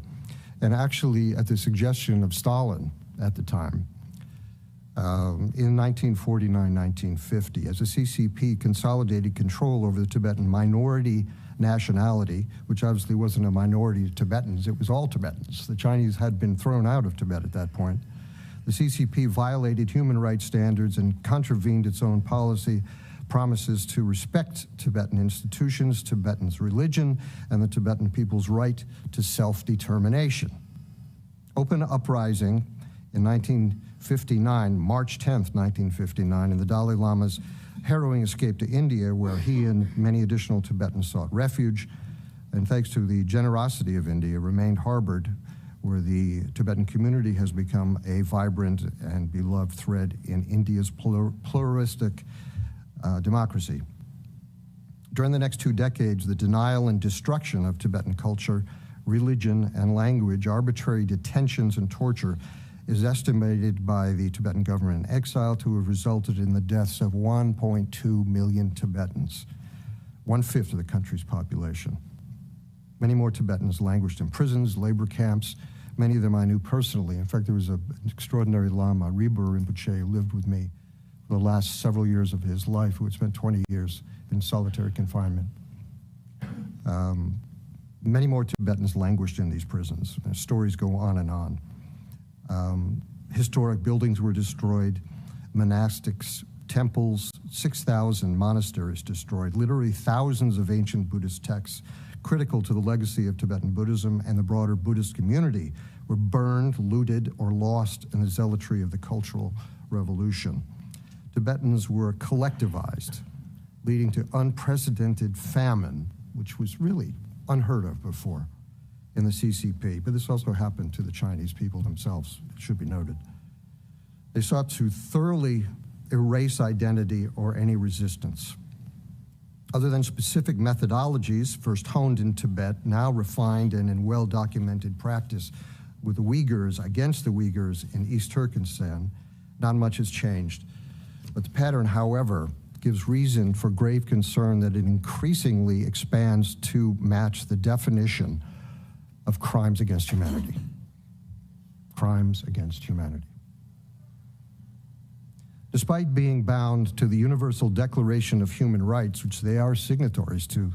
and actually at the suggestion of Stalin at the time, in 1949-1950, as the CCP consolidated control over the Tibetan minority nationality, which obviously wasn't a minority of Tibetans, it was all Tibetans. The Chinese had been thrown out of Tibet at that point. The CCP violated human rights standards and contravened its own policy promises to respect Tibetan institutions, Tibetans' religion, and the Tibetan people's right to self-determination. Open uprising in 1959, March 10th, 1959, in the Dalai Lama's harrowing escape to India, where he and many additional Tibetans sought refuge, and thanks to the generosity of India, remained harbored, where the Tibetan community has become a vibrant and beloved thread in India's pluralistic democracy. During the next 2 decades, the denial and destruction of Tibetan culture, religion, and language, arbitrary detentions and torture is estimated by the Tibetan government in exile to have resulted in the deaths of 1.2 million Tibetans, 1/5 of the country's population. Many more Tibetans languished in prisons, labor camps. Many of them I knew personally. In fact, there was an extraordinary Lama, Rinpo Rinpoche, who lived with me for the last several years of his life, who had spent 20 years in solitary confinement. Many more Tibetans languished in these prisons. Stories go on and on. Historic buildings were destroyed, monastics, temples, 6,000 monasteries destroyed, literally thousands of ancient Buddhist texts critical to the legacy of Tibetan Buddhism and the broader Buddhist community were burned, looted, or lost in the zealotry of the Cultural Revolution. Tibetans were collectivized, leading to unprecedented famine, which was really unheard of before in the CCP. But this also happened to the Chinese people themselves, it should be noted. They sought to thoroughly erase identity or any resistance. Other than specific methodologies, first honed in Tibet, now refined and in well-documented practice with the Uyghurs, against the Uyghurs in East Turkestan, not much has changed. But the pattern, however, gives reason for grave concern that it increasingly expands to match the definition of crimes against humanity. Crimes against humanity. Despite being bound to the Universal Declaration of Human Rights, which they are signatories to,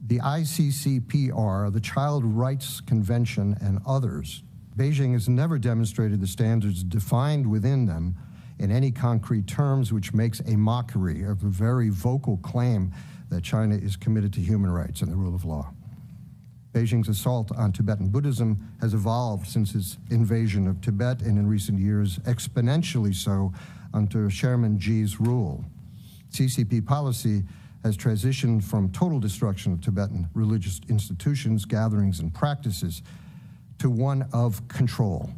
the ICCPR, the Child Rights Convention, and others, Beijing has never demonstrated the standards defined within them in any concrete terms, which makes a mockery of the very vocal claim that China is committed to human rights and the rule of law. Beijing's assault on Tibetan Buddhism has evolved since its invasion of Tibet, and in recent years, exponentially so under Chairman Gere's rule. CCP policy has transitioned from total destruction of Tibetan religious institutions, gatherings, and practices to one of control,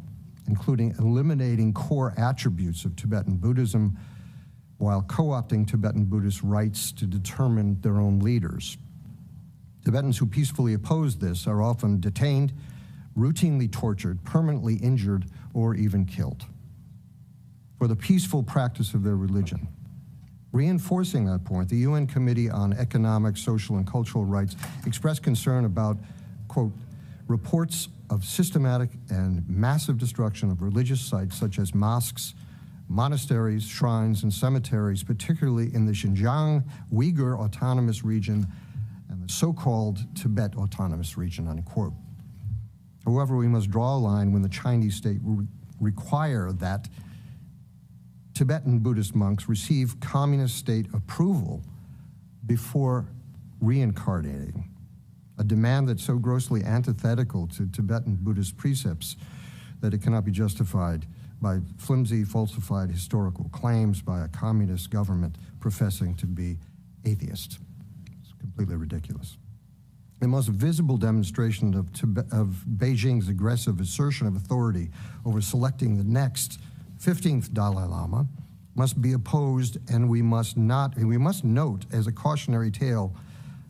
including eliminating core attributes of Tibetan Buddhism while co-opting Tibetan Buddhist rights to determine their own leaders. Tibetans who peacefully oppose this are often detained, routinely tortured, permanently injured, or even killed for the peaceful practice of their religion. Reinforcing that point, the UN Committee on Economic, Social, and Cultural Rights expressed concern about, quote, reports of systematic and massive destruction of religious sites such as mosques, monasteries, shrines, and cemeteries, particularly in the Xinjiang Uyghur Autonomous Region and the so-called Tibet Autonomous Region, unquote. However, we must draw a line when the Chinese state require that Tibetan Buddhist monks receive communist state approval before reincarnating, a demand that's so grossly antithetical to Tibetan Buddhist precepts that it cannot be justified by flimsy, falsified historical claims by a communist government professing to be atheist. It's completely ridiculous. The most visible demonstration of Beijing's aggressive assertion of authority over selecting the next 15th Dalai Lama must be opposed, and we must note as a cautionary tale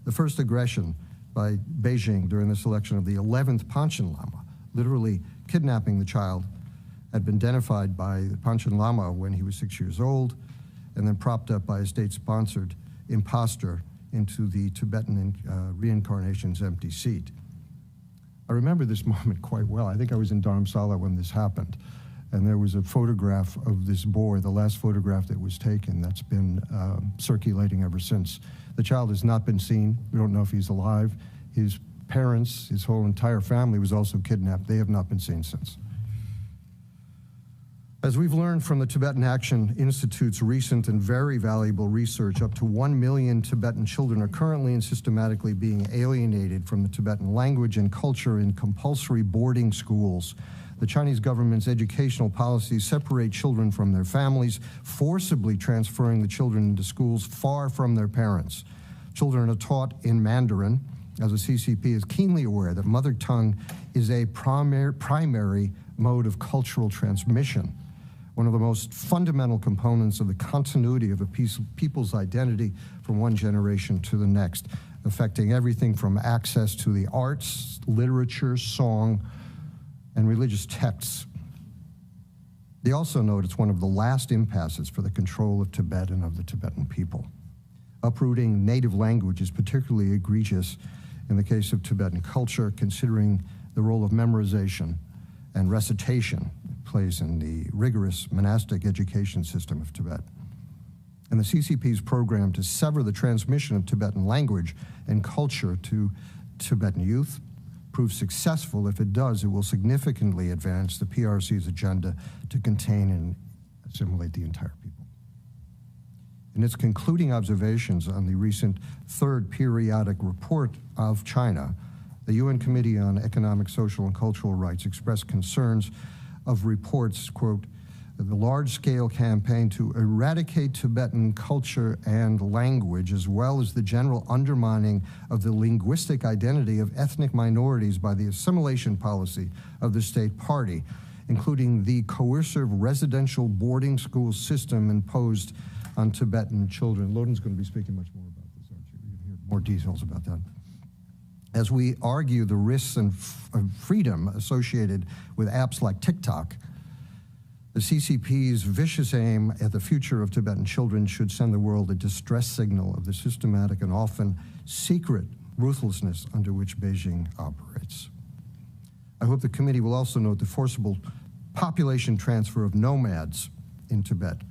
the first aggression by Beijing during the selection of the 11th Panchen Lama, literally kidnapping the child, had been identified by the Panchen Lama when he was 6 years old, and then propped up by a state-sponsored imposter into the Tibetan reincarnation's empty seat. I remember this moment quite well. I think I was in Dharamsala when this happened. And there was a photograph of this boy, the last photograph that was taken, that's been circulating ever since. The child has not been seen. We don't know if he's alive. His parents, his whole entire family was also kidnapped. They have not been seen since. As we've learned from the Tibetan Action Institute's recent and very valuable research, up to 1 million Tibetan children are currently and systematically being alienated from the Tibetan language and culture in compulsory boarding schools The Chinese government's educational policies separate children from their families, forcibly transferring the children into schools far from their parents. Children are taught in Mandarin, as the CCP is keenly aware that mother tongue is a primary mode of cultural transmission, one of the most fundamental components of the continuity of a people's identity from one generation to the next, affecting everything from access to the arts, literature, song, and religious texts. They also note it's one of the last impasses for the control of Tibet and of the Tibetan people. Uprooting native language is particularly egregious in the case of Tibetan culture, considering the role of memorization and recitation it plays in the rigorous monastic education system of Tibet. And the CCP's program to sever the transmission of Tibetan language and culture to Tibetan youth proves successful. If it does, it will significantly advance the PRC's agenda to contain and assimilate the entire people. In its concluding observations on the recent third periodic report of China, the UN Committee on Economic, Social, and Cultural Rights expressed concerns of reports, quote, the large-scale campaign to eradicate Tibetan culture and language, as well as the general undermining of the linguistic identity of ethnic minorities by the assimilation policy of the state party, including the coercive residential boarding school system imposed on Tibetan children. Lhadon's going to be speaking much more about this, aren't you? You're going to hear more details about that. As we argue the risks and freedom associated with apps like TikTok, the CCP's vicious aim at the future of Tibetan children should send the world a distress signal of the systematic and often secret ruthlessness under which Beijing operates. I hope the committee will also note the forcible population transfer of nomads in Tibet.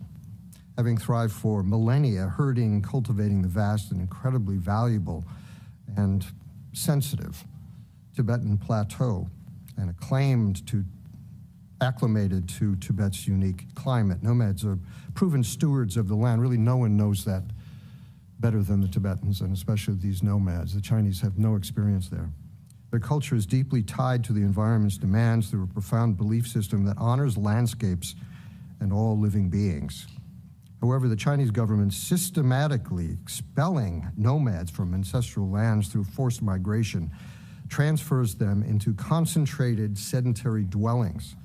Having thrived for millennia, herding and cultivating the vast and incredibly valuable and sensitive Tibetan plateau and acclimated to Tibet's unique climate. Nomads are proven stewards of the land. Really, no one knows that better than the Tibetans, and especially these nomads. The Chinese have no experience there. Their culture is deeply tied to the environment's demands through a profound belief system that honors landscapes and all living beings. However, the Chinese government systematically expelling nomads from ancestral lands through forced migration transfers them into concentrated sedentary dwellings.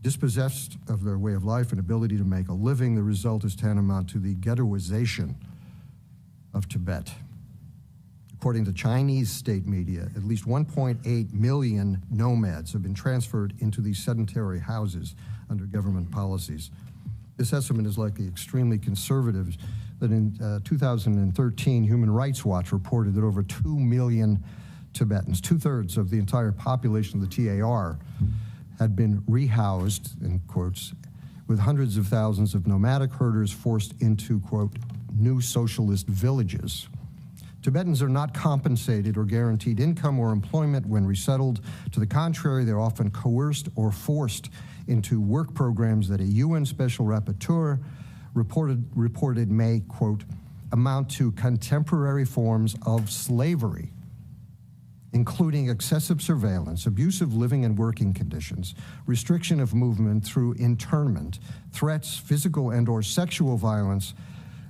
Dispossessed of their way of life and ability to make a living, the result is tantamount to the ghettoization of Tibet. According to Chinese state media, at least 1.8 million nomads have been transferred into these sedentary houses under government policies. This estimate is likely extremely conservative, that in 2013, Human Rights Watch reported that over 2 million Tibetans, two-thirds of the entire population of the TAR, had been rehoused, in quotes, with hundreds of thousands of nomadic herders forced into, quote, new socialist villages. Tibetans are not compensated or guaranteed income or employment when resettled. To the contrary, they're often coerced or forced into work programs that a UN special rapporteur reported may, quote, amount to contemporary forms of slavery, including excessive surveillance, abusive living and working conditions, restriction of movement through internment, threats, physical and or sexual violence,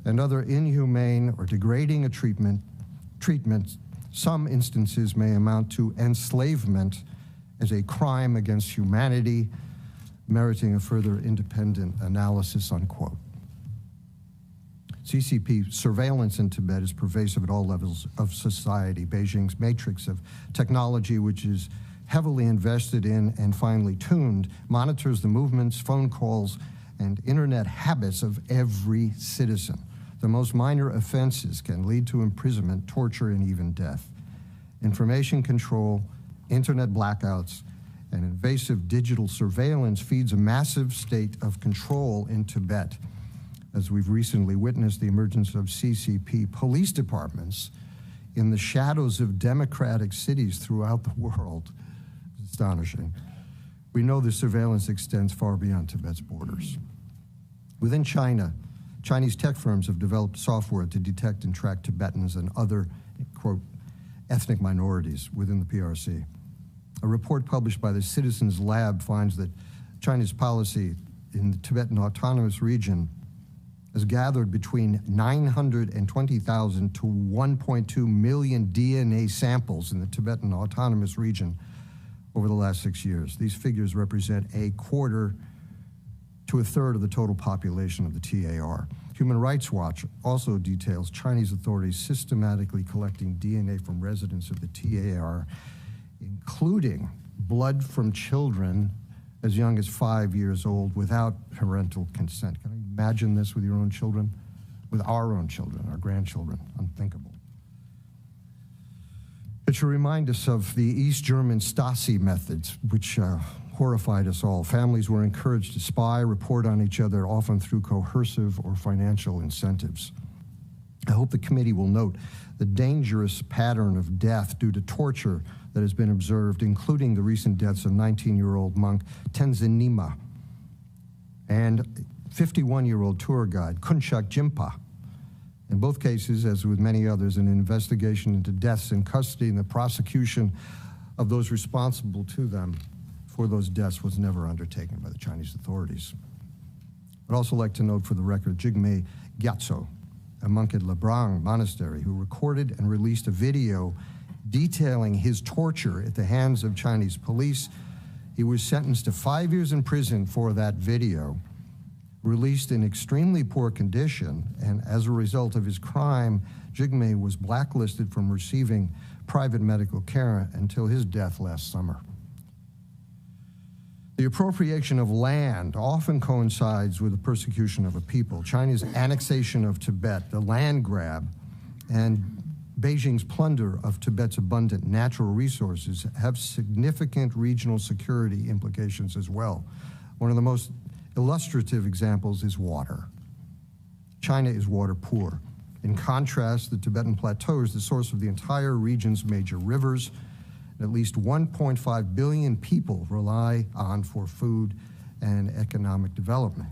and other inhumane or degrading treatment. Some instances may amount to enslavement as a crime against humanity, meriting a further independent analysis, unquote. CCP surveillance in Tibet is pervasive at all levels of society. Beijing's matrix of technology, which is heavily invested in and finely tuned, monitors the movements, phone calls, and internet habits of every citizen. The most minor offenses can lead to imprisonment, torture, and even death. Information control, internet blackouts, and invasive digital surveillance feeds a massive state of control in Tibet, as we've recently witnessed the emergence of CCP police departments in the shadows of democratic cities throughout the world. It's astonishing. We know the surveillance extends far beyond Tibet's borders. Within China, Chinese tech firms have developed software to detect and track Tibetans and other, quote, ethnic minorities within the PRC. A report published by the Citizens Lab finds that China's policy in the Tibetan Autonomous Region has gathered between 920,000 to 1.2 million DNA samples in the Tibetan Autonomous Region over the last 6 years. These figures represent a quarter to a third of the total population of the TAR. Human Rights Watch also details Chinese authorities systematically collecting DNA from residents of the TAR, including blood from children as young as 5 years old without parental consent. Can you imagine this with your own children? With our own children, our grandchildren? Unthinkable. It should remind us of the East German Stasi methods, which horrified us all. Families were encouraged to spy, report on each other, often through coercive or financial incentives. I hope the committee will note the dangerous pattern of death due to torture that has been observed, including the recent deaths of 19-year-old monk Tenzin Dorjee and 51-year-old tour guide Kunchak Jimpa. In both cases, as with many others, an investigation into deaths in custody and the prosecution of those responsible to them for those deaths was never undertaken by the Chinese authorities. I'd also like to note for the record Jigme Gyatso, a monk at Labrang Monastery, who recorded and released a video detailing his torture at the hands of Chinese police. He was sentenced to 5 years in prison for that video, released in extremely poor condition, and as a result of his crime, Jigme was blacklisted from receiving private medical care until his death last summer. The appropriation of land often coincides with the persecution of a people. China's annexation of Tibet, the land grab, and Beijing's plunder of Tibet's abundant natural resources have significant regional security implications as well. One of the most illustrative examples is water. China is water poor. In contrast, the Tibetan Plateau is the source of the entire region's major rivers. At least 1.5 billion people rely on for food and economic development.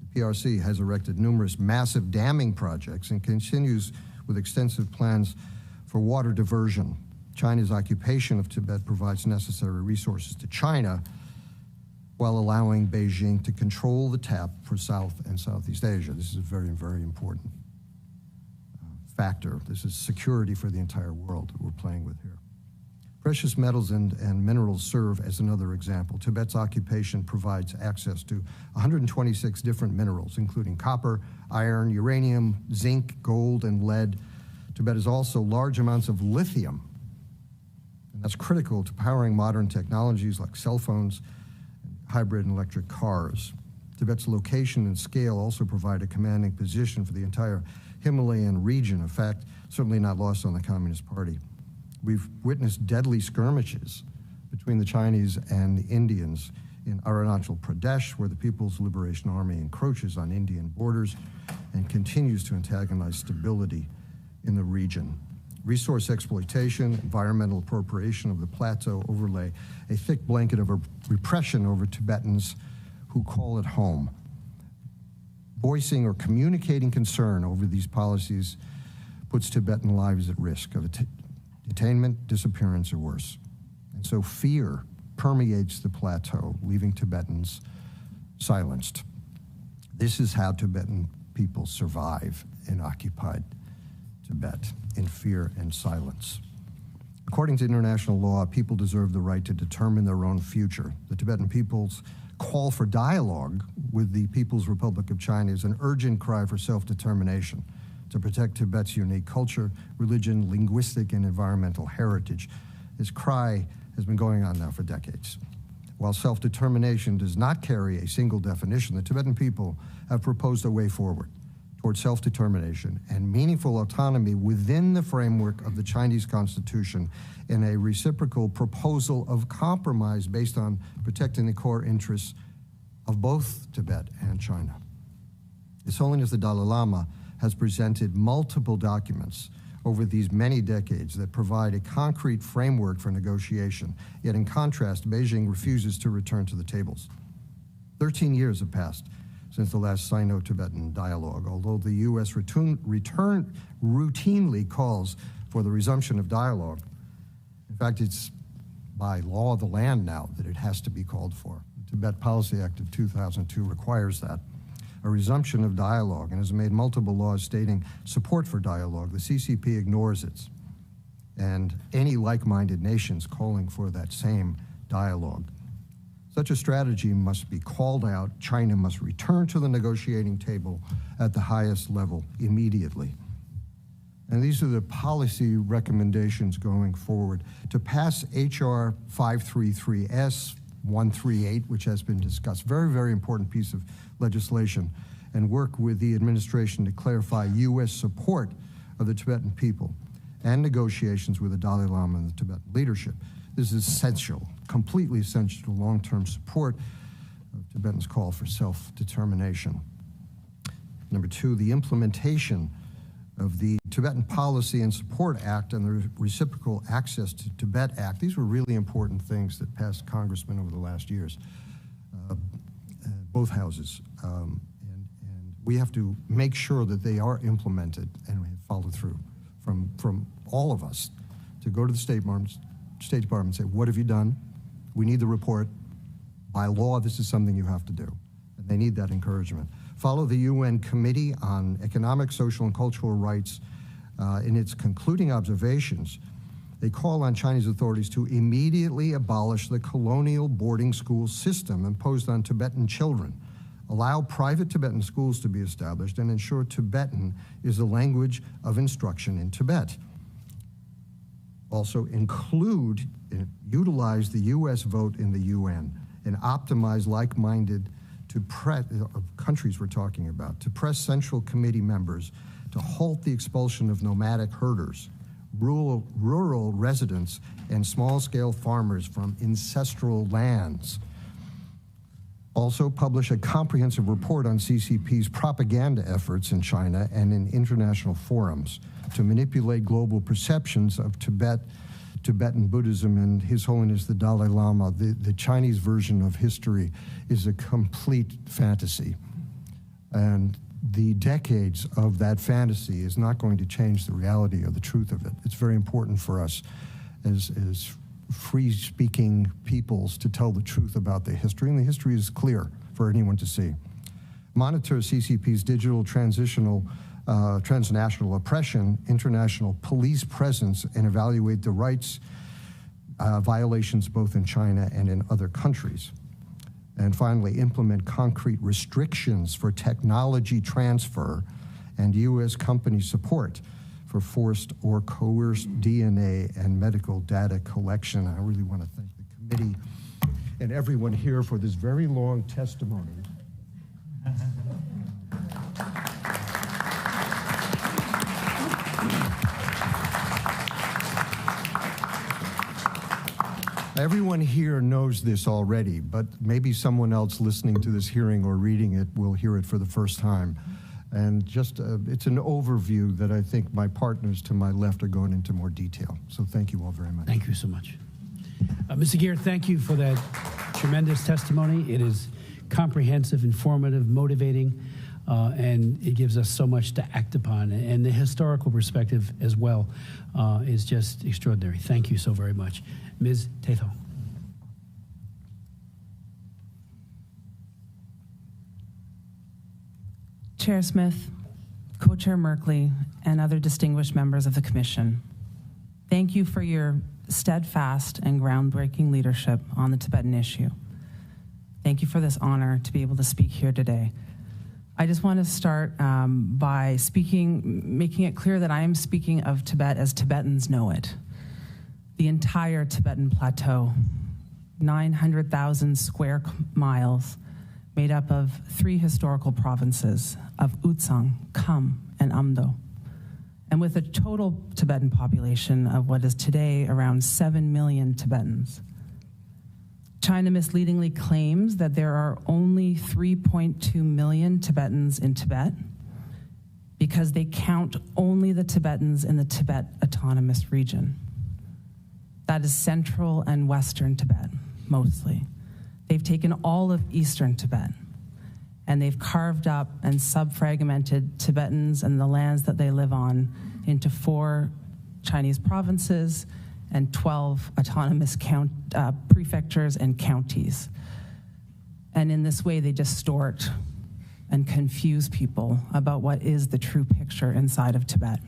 The PRC has erected numerous massive damming projects and continues with extensive plans for water diversion. China's occupation of Tibet provides necessary resources to China while allowing Beijing to control the tap for South and Southeast Asia. This is a very, very important factor. This is security for the entire world that we're playing with here. Precious metals and minerals serve as another example. Tibet's occupation provides access to 126 different minerals, including copper, iron, uranium, zinc, gold, and lead. Tibet has also large amounts of lithium, and that's critical to powering modern technologies like cell phones, hybrid and electric cars. Tibet's location and scale also provide a commanding position for the entire Himalayan region, a fact certainly not lost on the Communist Party. We've witnessed deadly skirmishes between the Chinese and the Indians in Arunachal Pradesh, where the People's Liberation Army encroaches on Indian borders and continues to antagonize stability in the region. Resource exploitation, environmental appropriation of the plateau overlay a thick blanket of repression over Tibetans who call it home. Voicing or communicating concern over these policies puts Tibetan lives at risk of detainment, disappearance, or worse. And so fear permeates the plateau, leaving Tibetans silenced. This is how Tibetan people survive in occupied Tibet, in fear and silence. According to international law, people deserve the right to determine their own future. The Tibetan people's call for dialogue with the People's Republic of China is an urgent cry for self-determination to protect Tibet's unique culture, religion, linguistic, and environmental heritage. This cry has been going on now for decades. While self-determination does not carry a single definition, the Tibetan people have proposed a way forward towards self-determination and meaningful autonomy within the framework of the Chinese Constitution in a reciprocal proposal of compromise based on protecting the core interests of both Tibet and China. His Holiness the Dalai Lama has presented multiple documents over these many decades that provide a concrete framework for negotiation. Yet in contrast, Beijing refuses to return to the tables. 13 years have passed since the last Sino-Tibetan dialogue, although the U.S. routinely calls for the resumption of dialogue. In fact, it's by law of the land now that it has to be called for. The Tibet Policy Act of 2002 requires that. A resumption of dialogue, and has made multiple laws stating support for dialogue. The CCP ignores it, and any like-minded nations calling for that same dialogue. Such a strategy must be called out. China must return to the negotiating table at the highest level immediately. And these are the policy recommendations going forward. To pass H.R. 533S 138, which has been discussed, very, very important piece of legislation, and work with the administration to clarify U.S. support of the Tibetan people and negotiations with the Dalai Lama and the Tibetan leadership. This is essential, completely essential to long-term support of Tibetans' call for self-determination. Number two, the implementation of the Tibetan Policy and Support Act and the Reciprocal Access to Tibet Act. These were really important things that passed Congressmen over the last years, both houses. And we have to make sure that they are implemented and we follow through from all of us to go to the State Department and say, what have you done? We need the report. By law, this is something you have to do. And they need that encouragement. Follow the UN Committee on Economic, Social, and Cultural Rights in its concluding observations. They call on Chinese authorities to immediately abolish the colonial boarding school system imposed on Tibetan children, allow private Tibetan schools to be established, and ensure Tibetan is the language of instruction in Tibet. Also utilize the U.S. vote in the UN and optimize like-minded countries we're talking about, to press Central Committee members to halt the expulsion of nomadic herders, rural residents, and small-scale farmers from ancestral lands. Also publish a comprehensive report on CCP's propaganda efforts in China and in international forums to manipulate global perceptions of Tibetan Buddhism and His Holiness the Dalai Lama. The Chinese version of history is a complete fantasy. And the decades of that fantasy is not going to change the reality or the truth of it. It's very important for us as free-speaking peoples to tell the truth about the history, and the history is clear for anyone to see. Monitor CCP's digital transnational oppression, international police presence, and evaluate the rights violations both in China and in other countries. And finally, implement concrete restrictions for technology transfer and U.S. company support for forced or coerced DNA and medical data collection. I really want to thank the committee and everyone here for this very long testimony. Everyone here knows this already, but maybe someone else listening to this hearing or reading it will hear it for the first time. And just, it's an overview that I think my partners to my left are going into more detail. So thank you all very much. Thank you so much. Mr. Gere, thank you for that tremendous testimony. It is comprehensive, informative, motivating, and it gives us so much to act upon. And the historical perspective as well is just extraordinary. Thank you so very much. Ms. Tethong. Chair Smith, Co-Chair Merkley, and other distinguished members of the Commission, thank you for your steadfast and groundbreaking leadership on the Tibetan issue. Thank you for this honor to be able to speak here today. I just want to start by making it clear that I am speaking of Tibet as Tibetans know it. The entire Tibetan plateau, 900,000 square miles, made up of 3 historical provinces of Utsang, Kham, and Amdo. And with a total Tibetan population of what is today around 7 million Tibetans. China misleadingly claims that there are only 3.2 million Tibetans in Tibet because they count only the Tibetans in the Tibet Autonomous Region. That is central and western Tibet, mostly. They've taken all of eastern Tibet, and they've carved up and subfragmented Tibetans and the lands that they live on into 4 Chinese provinces and 12 autonomous prefectures and counties. And in this way, they distort and confuse people about what is the true picture inside of Tibet.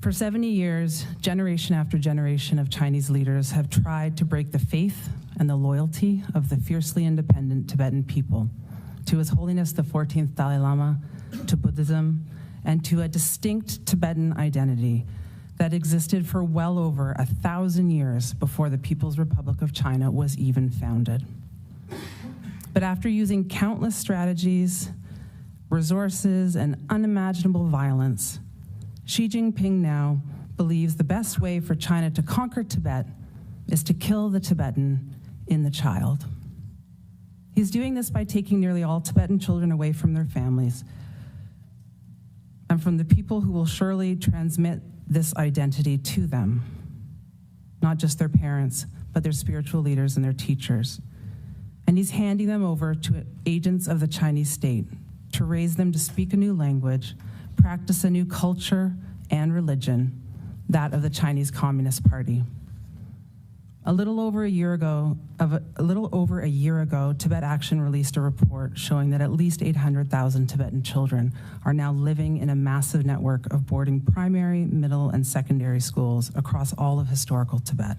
For 70 years, generation after generation of Chinese leaders have tried to break the faith and the loyalty of the fiercely independent Tibetan people to His Holiness the 14th Dalai Lama, to Buddhism, and to a distinct Tibetan identity that existed for well over 1,000 years before the People's Republic of China was even founded. But after using countless strategies, resources, and unimaginable violence, Xi Jinping now believes the best way for China to conquer Tibet is to kill the Tibetan in the child. He's doing this by taking nearly all Tibetan children away from their families and from the people who will surely transmit this identity to them, not just their parents, but their spiritual leaders and their teachers. And he's handing them over to agents of the Chinese state to raise them to speak a new language, practice a new culture and religion, that of the Chinese Communist Party. A little over a year ago, Tibet Action released a report showing that at least 800,000 Tibetan children are now living in a massive network of boarding primary, middle, and secondary schools across all of historical Tibet.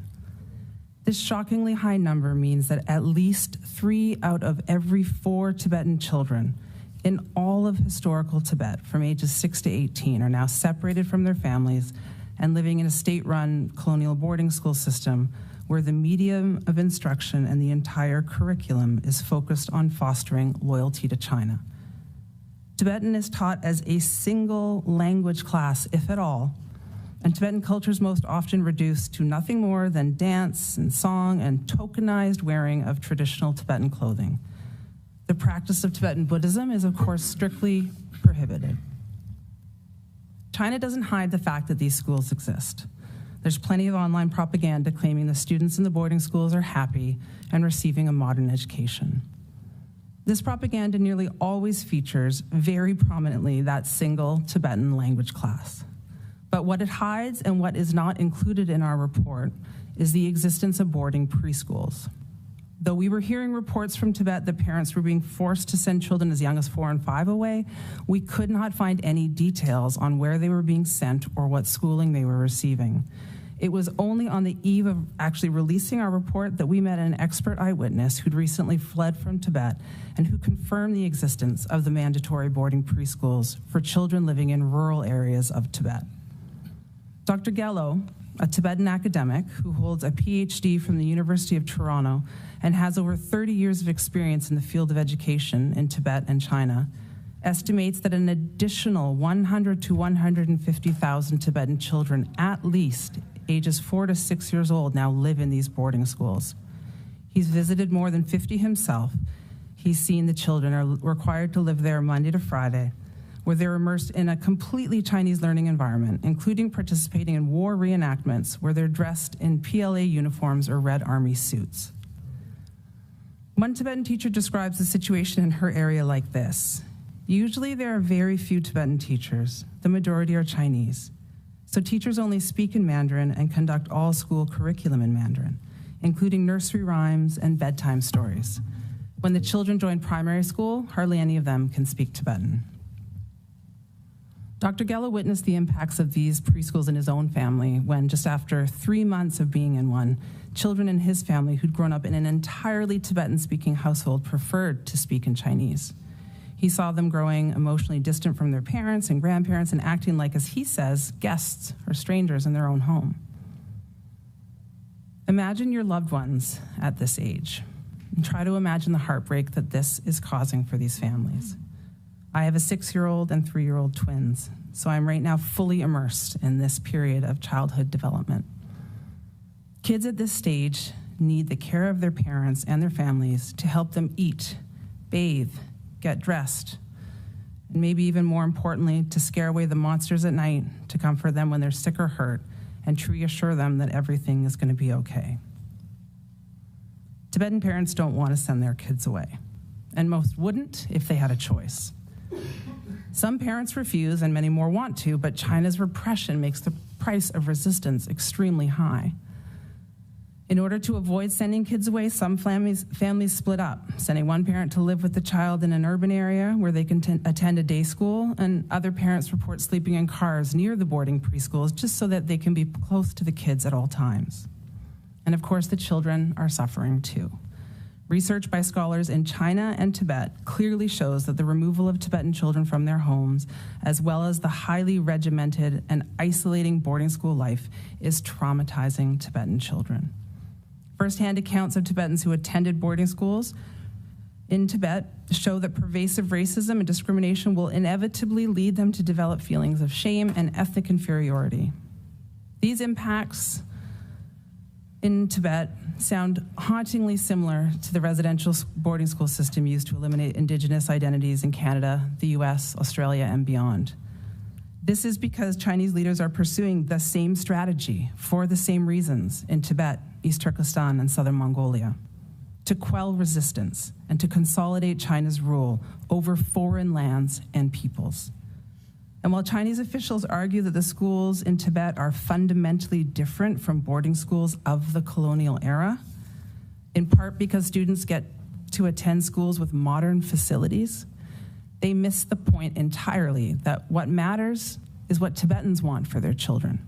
This shockingly high number means that at least 3 out of every 4 Tibetan children in all of historical Tibet from ages 6 to 18 are now separated from their families and living in a state-run colonial boarding school system where the medium of instruction and the entire curriculum is focused on fostering loyalty to China. Tibetan is taught as a single language class, if at all, and Tibetan culture is most often reduced to nothing more than dance and song and tokenized wearing of traditional Tibetan clothing. The practice of Tibetan Buddhism is, of course, strictly prohibited. China doesn't hide the fact that these schools exist. There's plenty of online propaganda claiming the students in the boarding schools are happy and receiving a modern education. This propaganda nearly always features very prominently that single Tibetan language class. But what it hides and what is not included in our report is the existence of boarding preschools. Though we were hearing reports from Tibet that parents were being forced to send children as young as 4 and 5 away, we could not find any details on where they were being sent or what schooling they were receiving. It was only on the eve of actually releasing our report that we met an expert eyewitness who'd recently fled from Tibet and who confirmed the existence of the mandatory boarding preschools for children living in rural areas of Tibet. Dr. Gere, a Tibetan academic who holds a PhD from the University of Toronto and has over 30 years of experience in the field of education in Tibet and China, estimates that an additional 100 to 150,000 Tibetan children, at least ages 4 to 6 years old, now live in these boarding schools. He's visited more than 50 himself. He's seen the children are required to live there Monday to Friday, where they're immersed in a completely Chinese learning environment, including participating in war reenactments where they're dressed in PLA uniforms or Red Army suits. One Tibetan teacher describes the situation in her area like this. Usually there are very few Tibetan teachers. The majority are Chinese. So teachers only speak in Mandarin and conduct all school curriculum in Mandarin, including nursery rhymes and bedtime stories. When the children join primary school, hardly any of them can speak Tibetan. Dr. Gere witnessed the impacts of these preschools in his own family when, just after 3 months of being in one, children in his family who'd grown up in an entirely Tibetan-speaking household preferred to speak in Chinese. He saw them growing emotionally distant from their parents and grandparents and acting like, as he says, guests or strangers in their own home. Imagine your loved ones at this age and try to imagine the heartbreak that this is causing for these families. I have a 6-year-old and 3-year-old twins, so I'm right now fully immersed in this period of childhood development. Kids at this stage need the care of their parents and their families to help them eat, bathe, get dressed, and maybe even more importantly, to scare away the monsters at night, to comfort them when they're sick or hurt, and to reassure them that everything is going to be okay. Tibetan parents don't want to send their kids away, and most wouldn't if they had a choice. Some parents refuse and many more want to, but China's repression makes the price of resistance extremely high. In order to avoid sending kids away, some families split up, sending one parent to live with the child in an urban area where they can attend a day school, and other parents report sleeping in cars near the boarding preschools just so that they can be close to the kids at all times. And of course, the children are suffering too. Research by scholars in China and Tibet clearly shows that the removal of Tibetan children from their homes, as well as the highly regimented and isolating boarding school life, is traumatizing Tibetan children. First-hand accounts of Tibetans who attended boarding schools in Tibet show that pervasive racism and discrimination will inevitably lead them to develop feelings of shame and ethnic inferiority. These impacts in Tibet sound hauntingly similar to the residential boarding school system used to eliminate Indigenous identities in Canada, the US, Australia, and beyond. This is because Chinese leaders are pursuing the same strategy for the same reasons in Tibet, East Turkestan, and Southern Mongolia: to quell resistance and to consolidate China's rule over foreign lands and peoples. And while Chinese officials argue that the schools in Tibet are fundamentally different from boarding schools of the colonial era, in part because students get to attend schools with modern facilities, they miss the point entirely that what matters is what Tibetans want for their children.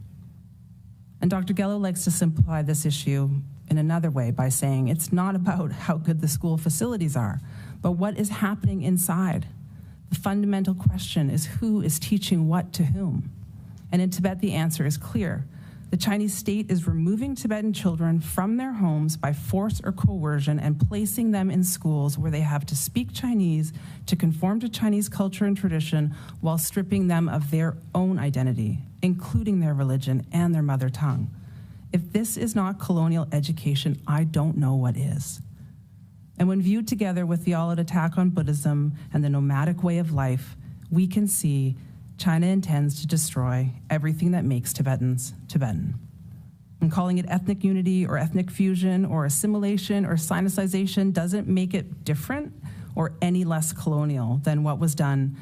And Dr. Gere likes to simplify this issue in another way by saying it's not about how good the school facilities are, but what is happening inside. The fundamental question is who is teaching what to whom? And in Tibet, the answer is clear. The Chinese state is removing Tibetan children from their homes by force or coercion and placing them in schools where they have to speak Chinese to conform to Chinese culture and tradition while stripping them of their own identity, including their religion and their mother tongue. If this is not colonial education, I don't know what is. And when viewed together with the all-out attack on Buddhism and the nomadic way of life, we can see China intends to destroy everything that makes Tibetans Tibetan. And calling it ethnic unity or ethnic fusion or assimilation or sinicization doesn't make it different or any less colonial than what was done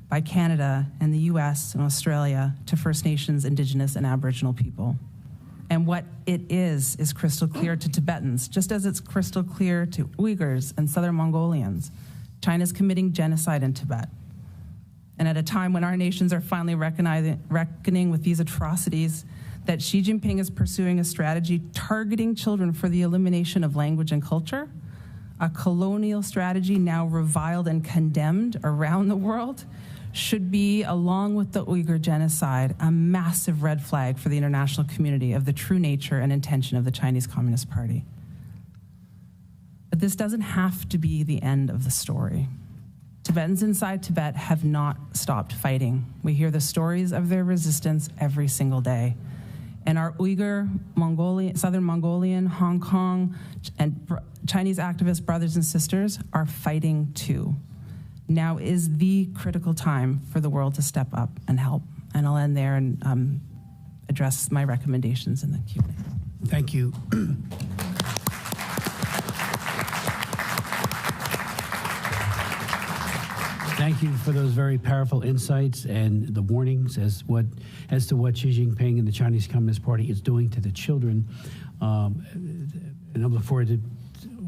by Canada and the US and Australia to First Nations, Indigenous, and Aboriginal people. And what it is crystal clear to Tibetans, just as it's crystal clear to Uyghurs and Southern Mongolians. China's committing genocide in Tibet. And at a time when our nations are finally reckoning with these atrocities, that Xi Jinping is pursuing a strategy targeting children for the elimination of language and culture, a colonial strategy now reviled and condemned around the world, should be, along with the Uyghur genocide, a massive red flag for the international community of the true nature and intention of the Chinese Communist Party. But this doesn't have to be the end of the story. Tibetans inside Tibet have not stopped fighting. We hear the stories of their resistance every single day. And our Uyghur, Southern Mongolian, Hong Kong, and Chinese activist brothers and sisters are fighting too. Now is the critical time for the world to step up and help. And I'll end there and address my recommendations in the Q&A. Thank you. Thank you for those very powerful insights and the warnings as to what Xi Jinping and the Chinese Communist Party is doing to the children. And I look forward to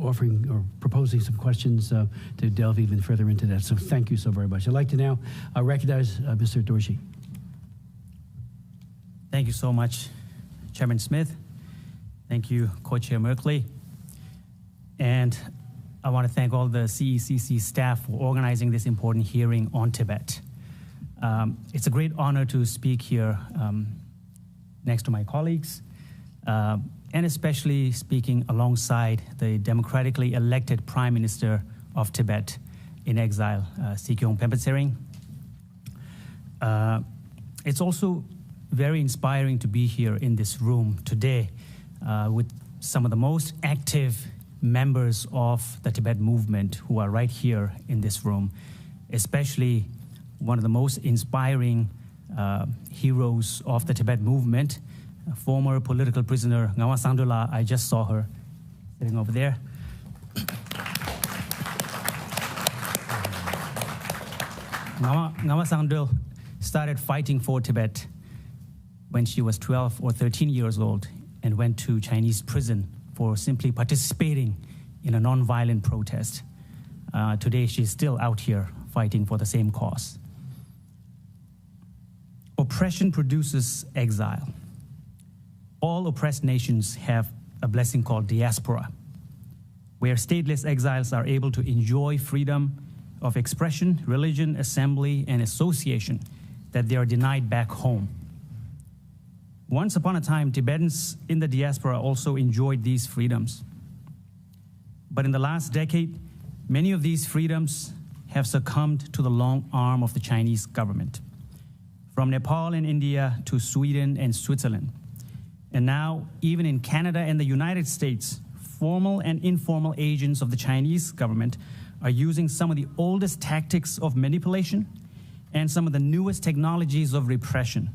offering or proposing some questions to delve even further into that. So thank you so very much. I'd like to now recognize Mr. Dorjee. Thank you so much, Chairman Smith. Thank you, Co-Chair Merkley. And I want to thank all the CECC staff for organizing this important hearing on Tibet. It's a great honor to speak here next to my colleagues, and especially speaking alongside the democratically elected Prime Minister of Tibet in exile, Sikyong Penpa Tsering. It's also very inspiring to be here in this room today with some of the most active members of the Tibet movement who are right here in this room, especially one of the most inspiring heroes of the Tibet movement, former political prisoner Ngawa Sangdola. I just saw her sitting over there. Ngawa Sangdola started fighting for Tibet when she was 12 or 13 years old and went to Chinese prison for simply participating in a nonviolent protest. Today, she's still out here fighting for the same cause. Oppression produces exile. All oppressed nations have a blessing called diaspora, where stateless exiles are able to enjoy freedom of expression, religion, assembly, and association that they are denied back home. Once upon a time, Tibetans in the diaspora also enjoyed these freedoms. But in the last decade, many of these freedoms have succumbed to the long arm of the Chinese government, from Nepal and India to Sweden and Switzerland. And now, even in Canada and the United States, formal and informal agents of the Chinese government are using some of the oldest tactics of manipulation and some of the newest technologies of repression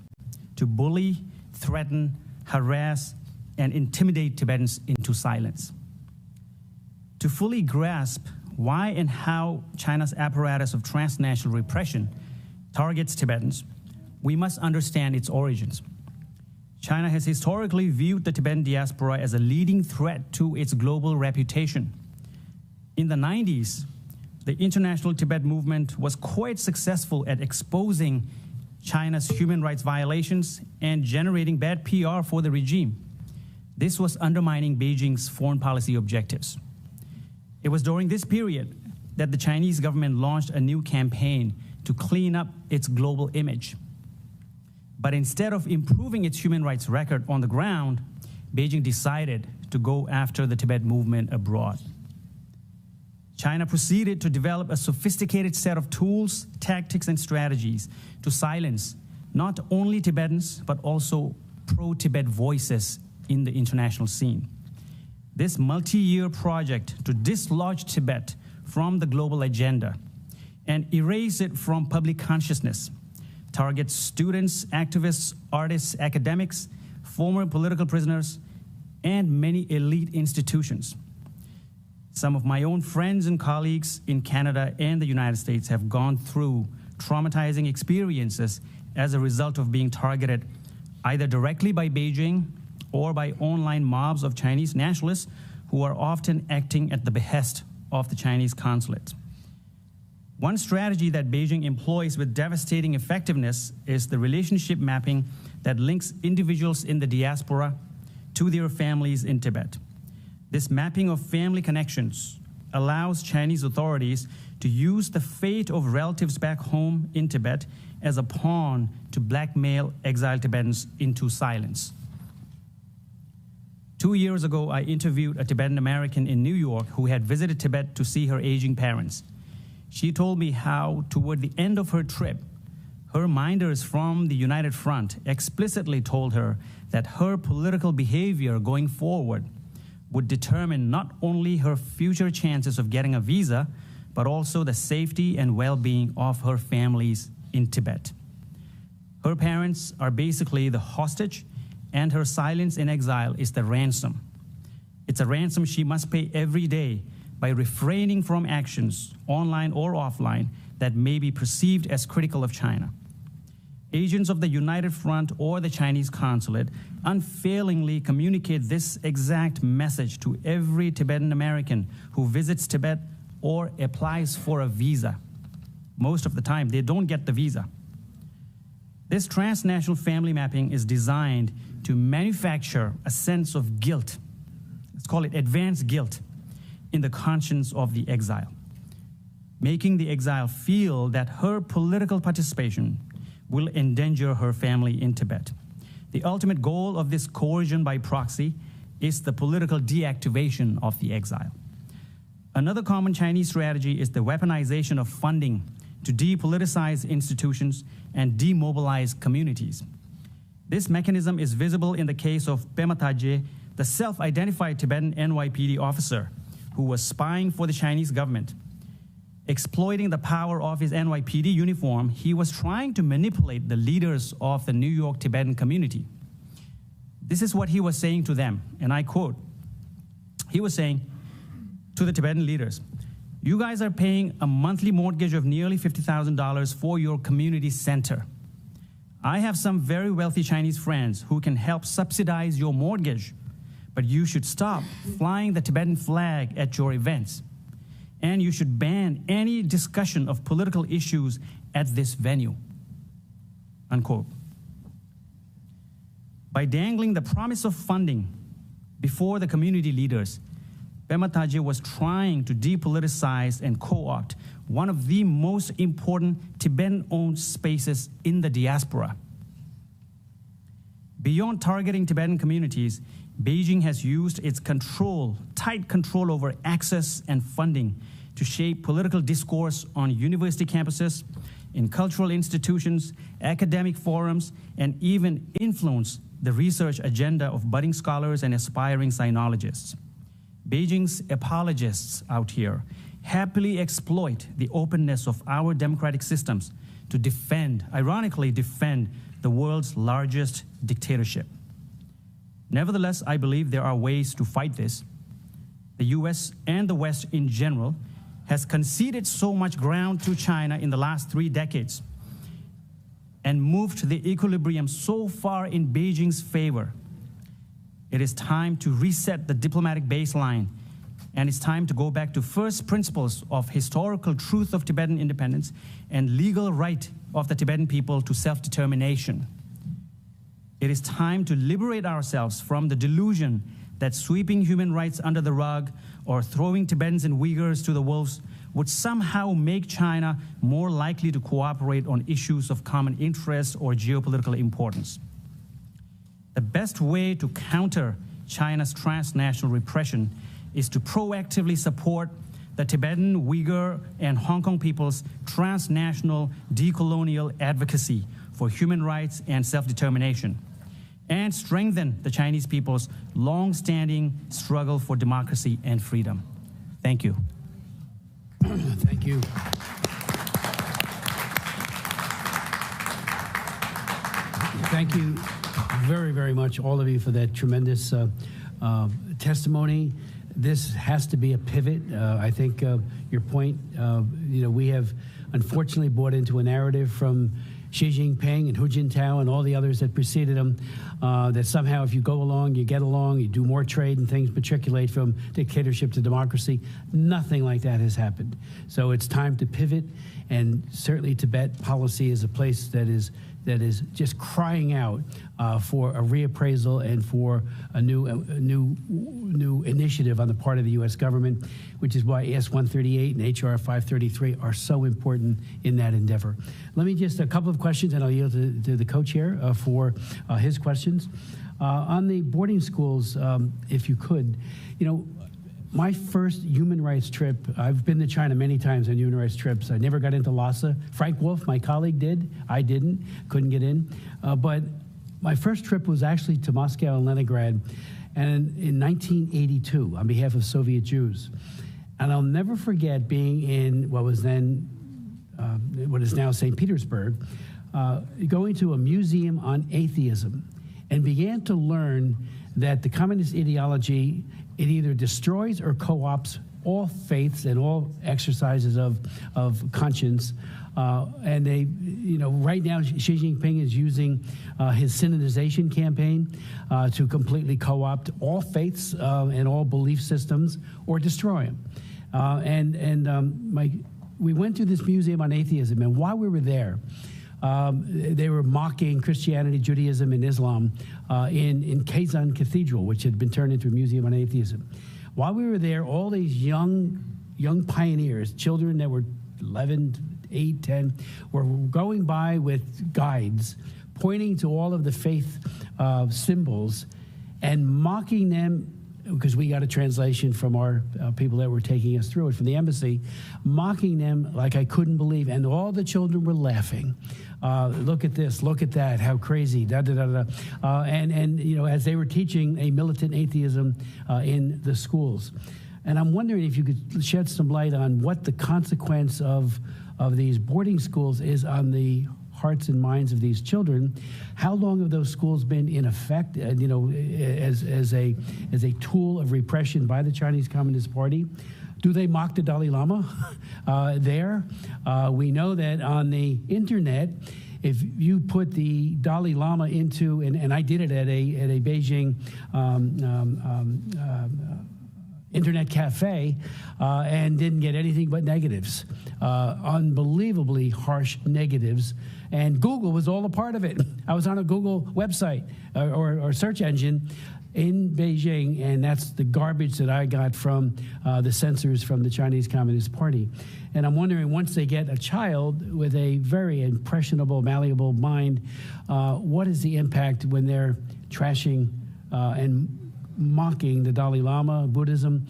to bully, threaten, harass, and intimidate Tibetans into silence. To fully grasp why and how China's apparatus of transnational repression targets Tibetans, we must understand its origins. China has historically viewed the Tibetan diaspora as a leading threat to its global reputation. In the 90s, the International Tibet Movement was quite successful at exposing China's human rights violations and generating bad PR for the regime. This was undermining Beijing's foreign policy objectives. It was during this period that the Chinese government launched a new campaign to clean up its global image. But instead of improving its human rights record on the ground, Beijing decided to go after the Tibet movement abroad. China proceeded to develop a sophisticated set of tools, tactics, and strategies to silence not only Tibetans, but also pro-Tibet voices in the international scene. This multi-year project to dislodge Tibet from the global agenda and erase it from public consciousness targets students, activists, artists, academics, former political prisoners, and many elite institutions. Some of my own friends and colleagues in Canada and the United States have gone through traumatizing experiences as a result of being targeted either directly by Beijing or by online mobs of Chinese nationalists who are often acting at the behest of the Chinese consulate. One strategy that Beijing employs with devastating effectiveness is the relationship mapping that links individuals in the diaspora to their families in Tibet. This mapping of family connections allows Chinese authorities to use the fate of relatives back home in Tibet as a pawn to blackmail exiled Tibetans into silence. 2 years ago, I interviewed a Tibetan American in New York who had visited Tibet to see her aging parents. She told me how, toward the end of her trip, her minders from the United Front explicitly told her that her political behavior going forward would determine not only her future chances of getting a visa, but also the safety and well-being of her families in Tibet. Her parents are basically the hostage, and her silence in exile is the ransom. It's a ransom she must pay every day by refraining from actions, online or offline, that may be perceived as critical of China. Agents of the United Front or the Chinese consulate unfailingly communicate this exact message to every Tibetan American who visits Tibet or applies for a visa. Most of the time, they don't get the visa. This transnational family mapping is designed to manufacture a sense of guilt. Let's call it advanced guilt in the conscience of the exile, making the exile feel that her political participation will endanger her family in Tibet. The ultimate goal of this coercion by proxy is the political deactivation of the exile. Another common Chinese strategy is the weaponization of funding to depoliticize institutions and demobilize communities. This mechanism is visible in the case of Penpa Tsering, the self-identified Tibetan NYPD officer who was spying for the Chinese government. Exploiting the power of his NYPD uniform, he was trying to manipulate the leaders of the New York Tibetan community. This is what he was saying to them, and I quote, he was saying to the Tibetan leaders, "You guys are paying a monthly mortgage of nearly $50,000 for your community center. I have some very wealthy Chinese friends who can help subsidize your mortgage, but you should stop flying the Tibetan flag at your events. And you should ban any discussion of political issues at this venue." Unquote. By dangling the promise of funding before the community leaders, Penpa Tsering was trying to depoliticize and co-opt one of the most important Tibetan-owned spaces in the diaspora. Beyond targeting Tibetan communities, Beijing has used its tight control over access and funding to shape political discourse on university campuses, in cultural institutions, academic forums, and even influence the research agenda of budding scholars and aspiring sinologists. Beijing's apologists out here happily exploit the openness of our democratic systems to ironically defend the world's largest dictatorship. Nevertheless, I believe there are ways to fight this. The US and the West in general has conceded so much ground to China in the last 3 decades and moved the equilibrium so far in Beijing's favor. It is time to reset the diplomatic baseline, and it's time to go back to first principles of historical truth of Tibetan independence and legal right of the Tibetan people to self-determination. It is time to liberate ourselves from the delusion that sweeping human rights under the rug or throwing Tibetans and Uyghurs to the wolves would somehow make China more likely to cooperate on issues of common interest or geopolitical importance. The best way to counter China's transnational repression is to proactively support the Tibetan, Uyghur, and Hong Kong people's transnational decolonial advocacy for human rights and self-determination, and strengthen the Chinese people's long-standing struggle for democracy and freedom. Thank you. Thank you. Thank you very, very much, all of you, for that tremendous testimony. This has to be a pivot. I think your point, we have unfortunately bought into a narrative from Xi Jinping and Hu Jintao and all the others that preceded him, that somehow if you go along, you get along, you do more trade and things matriculate from dictatorship to democracy. Nothing like that has happened. So it's time to pivot, and certainly Tibet policy is a place that is just crying out for a reappraisal and for a new initiative on the part of the U.S. government, which is why S-138 and H.R. 533 are so important in that endeavor. Let me just a couple of questions, and I'll yield to the co-chair for his questions. On the boarding schools, if you could, my first human rights trip, I've been to China many times on human rights trips. I never got into Lhasa. Frank Wolf, my colleague, did. I didn't, couldn't get in. But my first trip was actually to Moscow and Leningrad, and in 1982 on behalf of Soviet Jews. And I'll never forget being in what was then, what is now St. Petersburg, going to a museum on atheism, and began to learn that the communist ideology, it either destroys or co-opts all faiths and all exercises of conscience. And they, right now Xi Jinping is using his synodization campaign to completely co-opt all faiths and all belief systems or destroy them. We went to this museum on atheism, and while we were there, they were mocking Christianity, Judaism, and Islam in Kazan Cathedral, which had been turned into a museum on atheism. While we were there, all these young pioneers, children that were 11, 8, 10, were going by with guides, pointing to all of the faith symbols and mocking them, because we got a translation from our people that were taking us through it from the embassy, mocking them like I couldn't believe. And all the children were laughing. Look at this, look at that, how crazy, da da da da. And as they were teaching a militant atheism in the schools. And I'm wondering if you could shed some light on what the consequence of these boarding schools is on the hearts and minds of these children. How long have those schools been in effect, as a tool of repression by the Chinese Communist Party? Do they mock the Dalai Lama there? We know that on the internet, if you put the Dalai Lama into, and I did it at a Beijing internet cafe, and didn't get anything but negatives, unbelievably harsh negatives. And Google was all a part of it. I was on a Google website or search engine in Beijing, and that's the garbage that I got from the censors from the Chinese Communist Party. And I'm wondering, once they get a child with a very impressionable, malleable mind, what is the impact when they're trashing and mocking the Dalai Lama, Buddhism?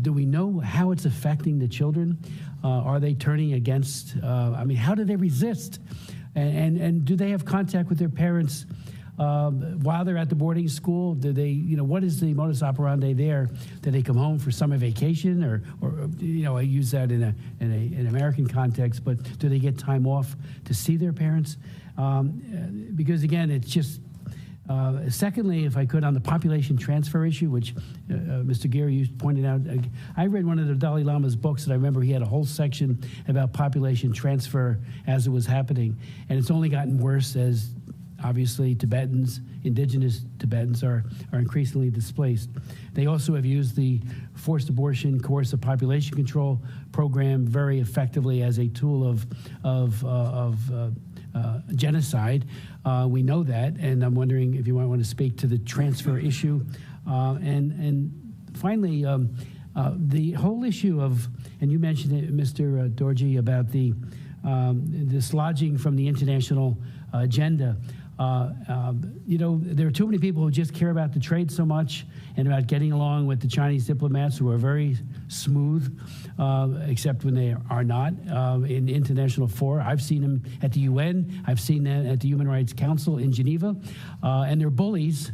Do we know how it's affecting the children? Are they turning against, how do they resist? And do they have contact with their parents while they're at the boarding school? Do they, what is the modus operandi there? Do they come home for summer vacation, or I use that in an American context, but do they get time off to see their parents? Because again, it's just. Secondly, if I could, on the population transfer issue, which Mr. Gere, you pointed out, I read one of the Dalai Lama's books, and I remember he had a whole section about population transfer as it was happening, and it's only gotten worse as obviously Tibetans, indigenous Tibetans, are increasingly displaced. They also have used the forced abortion, coercive population control program very effectively as a tool of genocide. We know that, and I'm wondering if you might want to speak to the transfer issue. And finally, the whole issue of, and you mentioned it, Mr. Dorjee, about the dislodging from the international agenda. There are too many people who just care about the trade so much and about getting along with the Chinese diplomats who are very smooth, except when they are not in international fora. I've seen them at the UN. I've seen them at the Human Rights Council in Geneva, and they're bullies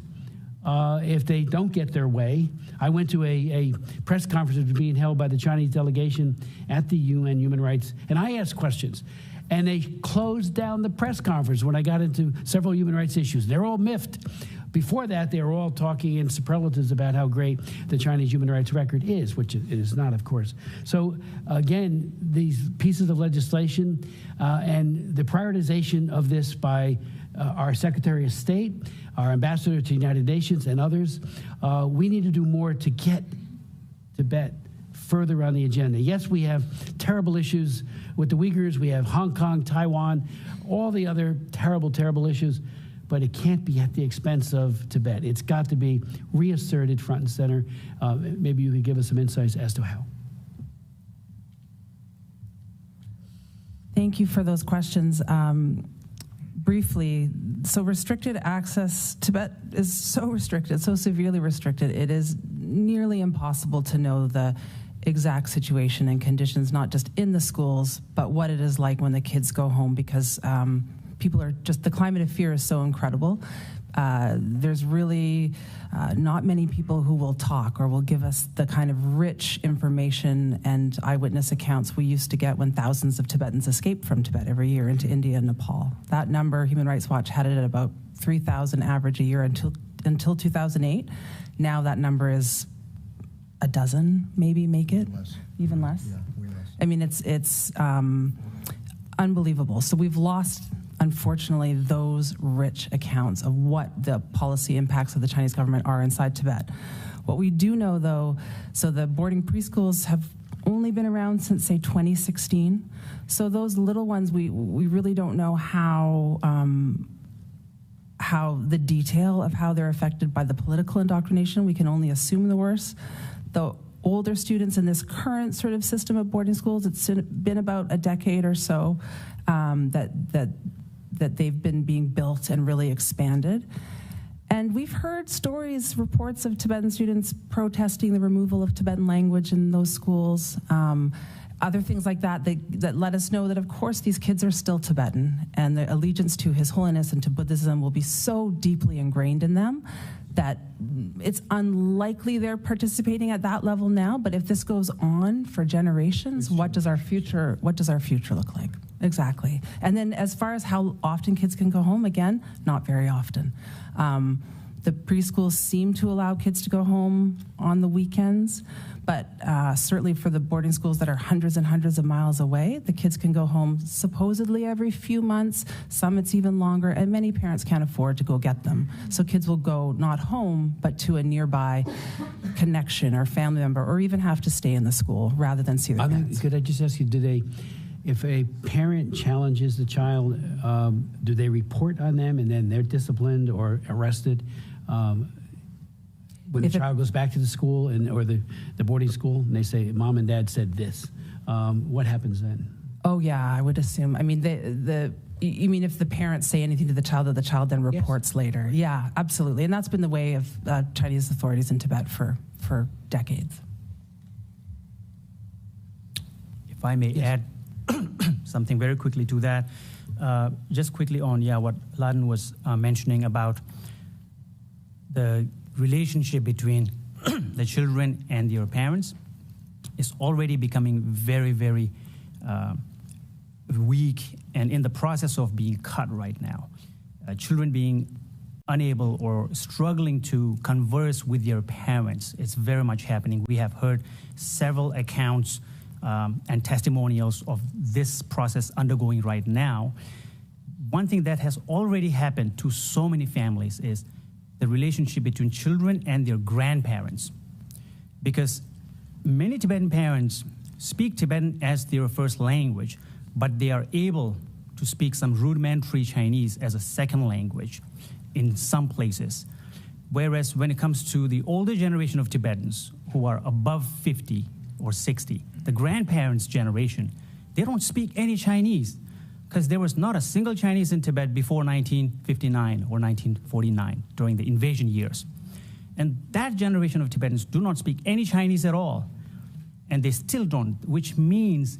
if they don't get their way. I went to a press conference that was being held by the Chinese delegation at the UN Human Rights, and I asked questions. And they closed down the press conference when I got into several human rights issues. They're all miffed. Before that, they were all talking in superlatives about how great the Chinese human rights record is, which it is not, of course. So again, these pieces of legislation and the prioritization of this by our Secretary of State, our Ambassador to the United Nations, and others, we need to do more to get Tibet further on the agenda. Yes, we have terrible issues with the Uyghurs. We have Hong Kong, Taiwan, all the other terrible, terrible issues, but it can't be at the expense of Tibet. It's got to be reasserted front and center. Maybe you could give us some insights as to how. Thank you for those questions. Briefly, so restricted access, Tibet is so restricted, so severely restricted, it is nearly impossible to know the exact situation and conditions, not just in the schools, but what it is like when the kids go home, because people are just, the climate of fear is so incredible. There's really not many people who will talk or will give us the kind of rich information and eyewitness accounts we used to get when thousands of Tibetans escaped from Tibet every year into India and Nepal. That number, Human Rights Watch had it at about 3,000 average a year until 2008. Now that number is a dozen, maybe make it? Less. Even less? Yeah, way less. I mean, it's unbelievable. So we've lost, unfortunately, those rich accounts of what the policy impacts of the Chinese government are inside Tibet. What we do know, though, so the boarding preschools have only been around since, say, 2016. So those little ones, we really don't know how the detail of how they're affected by the political indoctrination. We can only assume the worst. The older students in this current sort of system of boarding schools, it's been about a decade or so that they've been being built and really expanded. And we've heard stories, reports of Tibetan students protesting the removal of Tibetan language in those schools, other things like that let us know that, of course, these kids are still Tibetan, and their allegiance to His Holiness and to Buddhism will be so deeply ingrained in them that it's unlikely they're participating at that level now. But if this goes on for generations, what does our future look like? Exactly. And then as far as how often kids can go home, again, not very often. The preschools seem to allow kids to go home on the weekends, but certainly for the boarding schools that are hundreds and hundreds of miles away, the kids can go home supposedly every few months. Some it's even longer, and many parents can't afford to go get them. So kids will go not home, but to a nearby connection or family member, or even have to stay in the school rather than see their parents. Could I just ask you, if a parent challenges the child, do they report on them and then they're disciplined or arrested? When the child goes back to the school or the boarding school and they say, Mom and Dad said this, what happens then? Oh, yeah, I would assume. I mean, you mean if the parents say anything to the child that the child then reports later? Yeah, absolutely. And that's been the way of Chinese authorities in Tibet for decades. If I may add something very quickly to that, just quickly on what Lhadon was mentioning about the relationship between the children and their parents is already becoming very, very weak and in the process of being cut right now. Children being unable or struggling to converse with their parents. It's very much happening. We have heard several accounts and testimonials of this process undergoing right now. One thing that has already happened to so many families is the relationship between children and their grandparents. Because many Tibetan parents speak Tibetan as their first language, but they are able to speak some rudimentary Chinese as a second language in some places. Whereas when it comes to the older generation of Tibetans who are above 50 or 60, the grandparents' generation, they don't speak any Chinese because there was not a single Chinese in Tibet before 1959 or 1949 during the invasion years. And that generation of Tibetans do not speak any Chinese at all. And they still don't, which means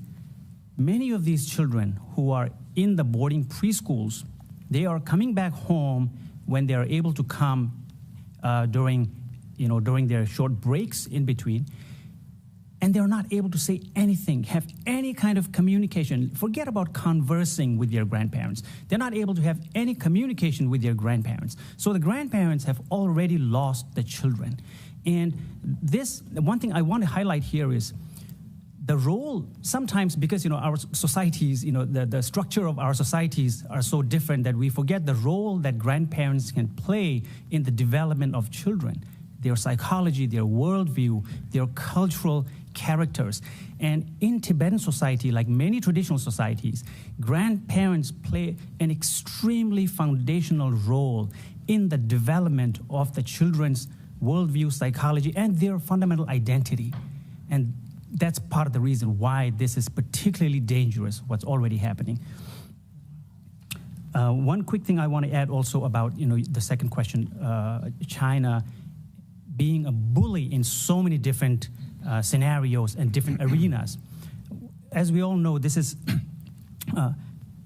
many of these children who are in the boarding preschools, they are coming back home when they are able to come during their short breaks in between. And they're not able to say anything, have any kind of communication. Forget about conversing with their grandparents. They're not able to have any communication with their grandparents. So the grandparents have already lost the children. And this, one thing I want to highlight here is the role, sometimes because our societies, the structure of our societies are so different that we forget the role that grandparents can play in the development of children, their psychology, their worldview, their cultural characters. And in Tibetan society, like many traditional societies, grandparents play an extremely foundational role in the development of the children's worldview, psychology, and their fundamental identity. And that's part of the reason why this is particularly dangerous, what's already happening. One quick thing I want to add also about the second question, China being a bully in so many different scenarios and different arenas. As we all know, this is,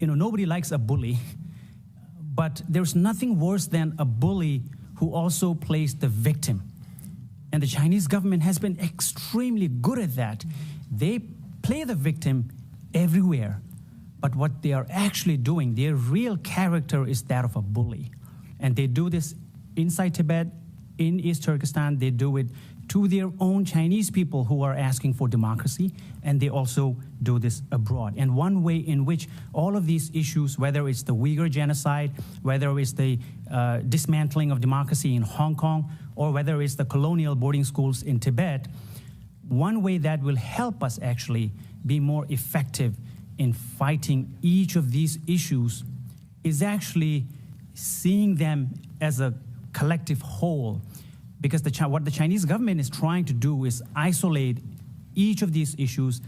nobody likes a bully, but there's nothing worse than a bully who also plays the victim. And the Chinese government has been extremely good at that. They play the victim everywhere, but what they are actually doing, their real character is that of a bully. And they do this inside Tibet, in East Turkestan. They do it to their own Chinese people who are asking for democracy, and they also do this abroad. And one way in which all of these issues, whether it's the Uyghur genocide, whether it's the dismantling of democracy in Hong Kong, or whether it's the colonial boarding schools in Tibet, one way that will help us actually be more effective in fighting each of these issues is actually seeing them as a collective whole. Because what the Chinese government is trying to do is isolate each of these issues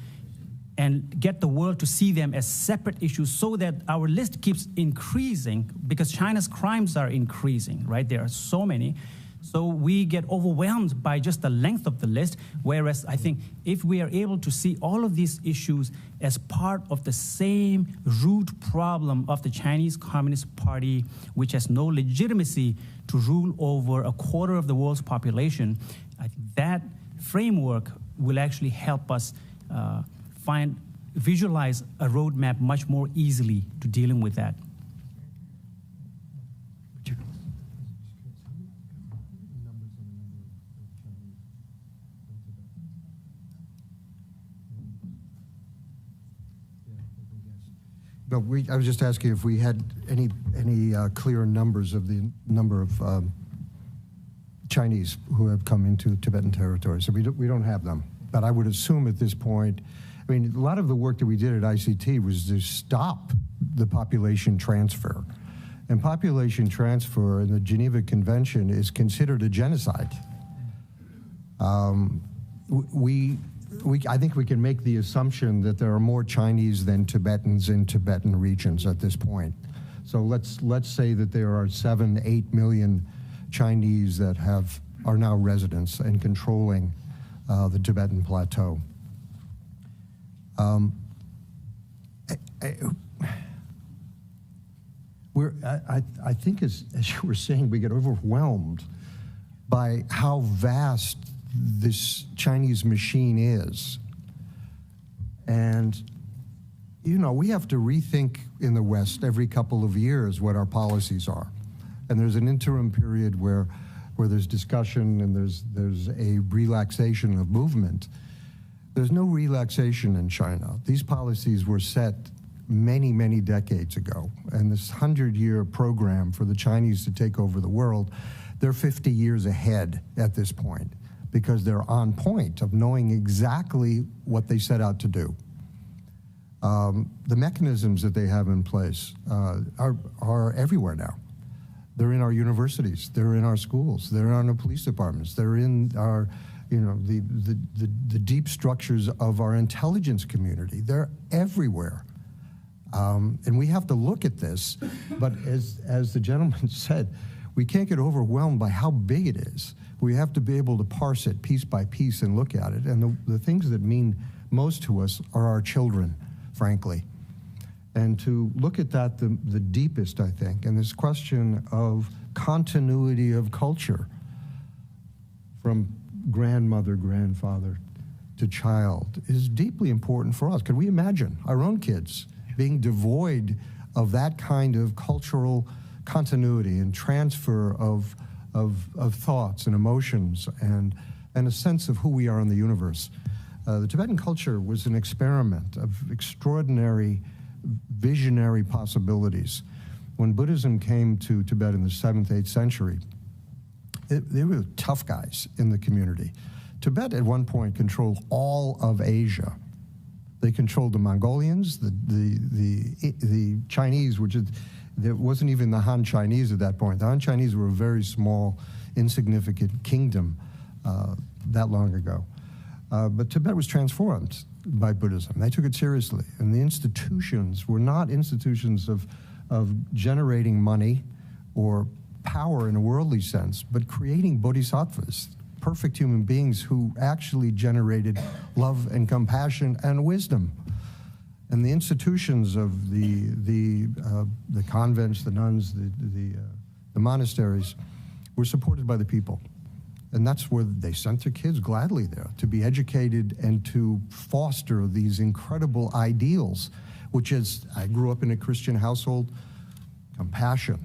and get the world to see them as separate issues so that our list keeps increasing, because China's crimes are increasing, right? There are so many. So we get overwhelmed by just the length of the list, whereas I think if we are able to see all of these issues as part of the same root problem of the Chinese Communist Party, which has no legitimacy to rule over a quarter of the world's population, I think that framework will actually help us visualize a roadmap much more easily to dealing with that. But I was just asking if we had any clear numbers of the number of Chinese who have come into Tibetan territory. So we don't have them. But I would assume at this point, I mean, a lot of the work that we did at ICT was to stop the population transfer. And population transfer in the Geneva Convention is considered a genocide. I think we can make the assumption that there are more Chinese than Tibetans in Tibetan regions at this point. So let's say that there are 7-8 million Chinese that are now residents and controlling the Tibetan plateau. I think as you were saying, we get overwhelmed by how vast this Chinese machine is. And, you know, we have to rethink in the West every couple of years what our policies are. And there's an interim period where there's discussion and there's a relaxation of movement. There's no relaxation in China. These policies were set many, many decades ago. And this 100-year program for the Chinese to take over the world, they're 50 years ahead at this point, because they're on point of knowing exactly what they set out to do. The mechanisms that they have in place are everywhere now. They're in our universities, they're in our schools, they're in our police departments, they're in our, you know, the deep structures of our intelligence community. They're everywhere. And we have to look at this, but as the gentleman said, we can't get overwhelmed by how big it is. We have to be able to parse it piece by piece and look at it. And the things that mean most to us are our children, frankly. And to look at that the deepest, I think, and this question of continuity of culture from grandmother, grandfather to child is deeply important for us. Can we imagine our own kids being devoid of that kind of cultural continuity and transfer of thoughts and emotions and a sense of who we are in the universe? The Tibetan culture was an experiment of extraordinary visionary possibilities. When Buddhism came to Tibet in the 7th, 8th century, they were tough guys in the community. Tibet at one point controlled all of Asia. They controlled the Mongolians, the Chinese, which there wasn't even the Han Chinese at that point. The Han Chinese were a very small, insignificant kingdom that long ago. But Tibet was transformed by Buddhism. They took it seriously. And the institutions were not institutions of generating money or power in a worldly sense, but creating bodhisattvas, perfect human beings who actually generated love and compassion and wisdom. And the institutions of the convents, the nuns, the monasteries were supported by the people. And that's where they sent their kids gladly there to be educated and to foster these incredible ideals, which is, I grew up in a Christian household, compassion,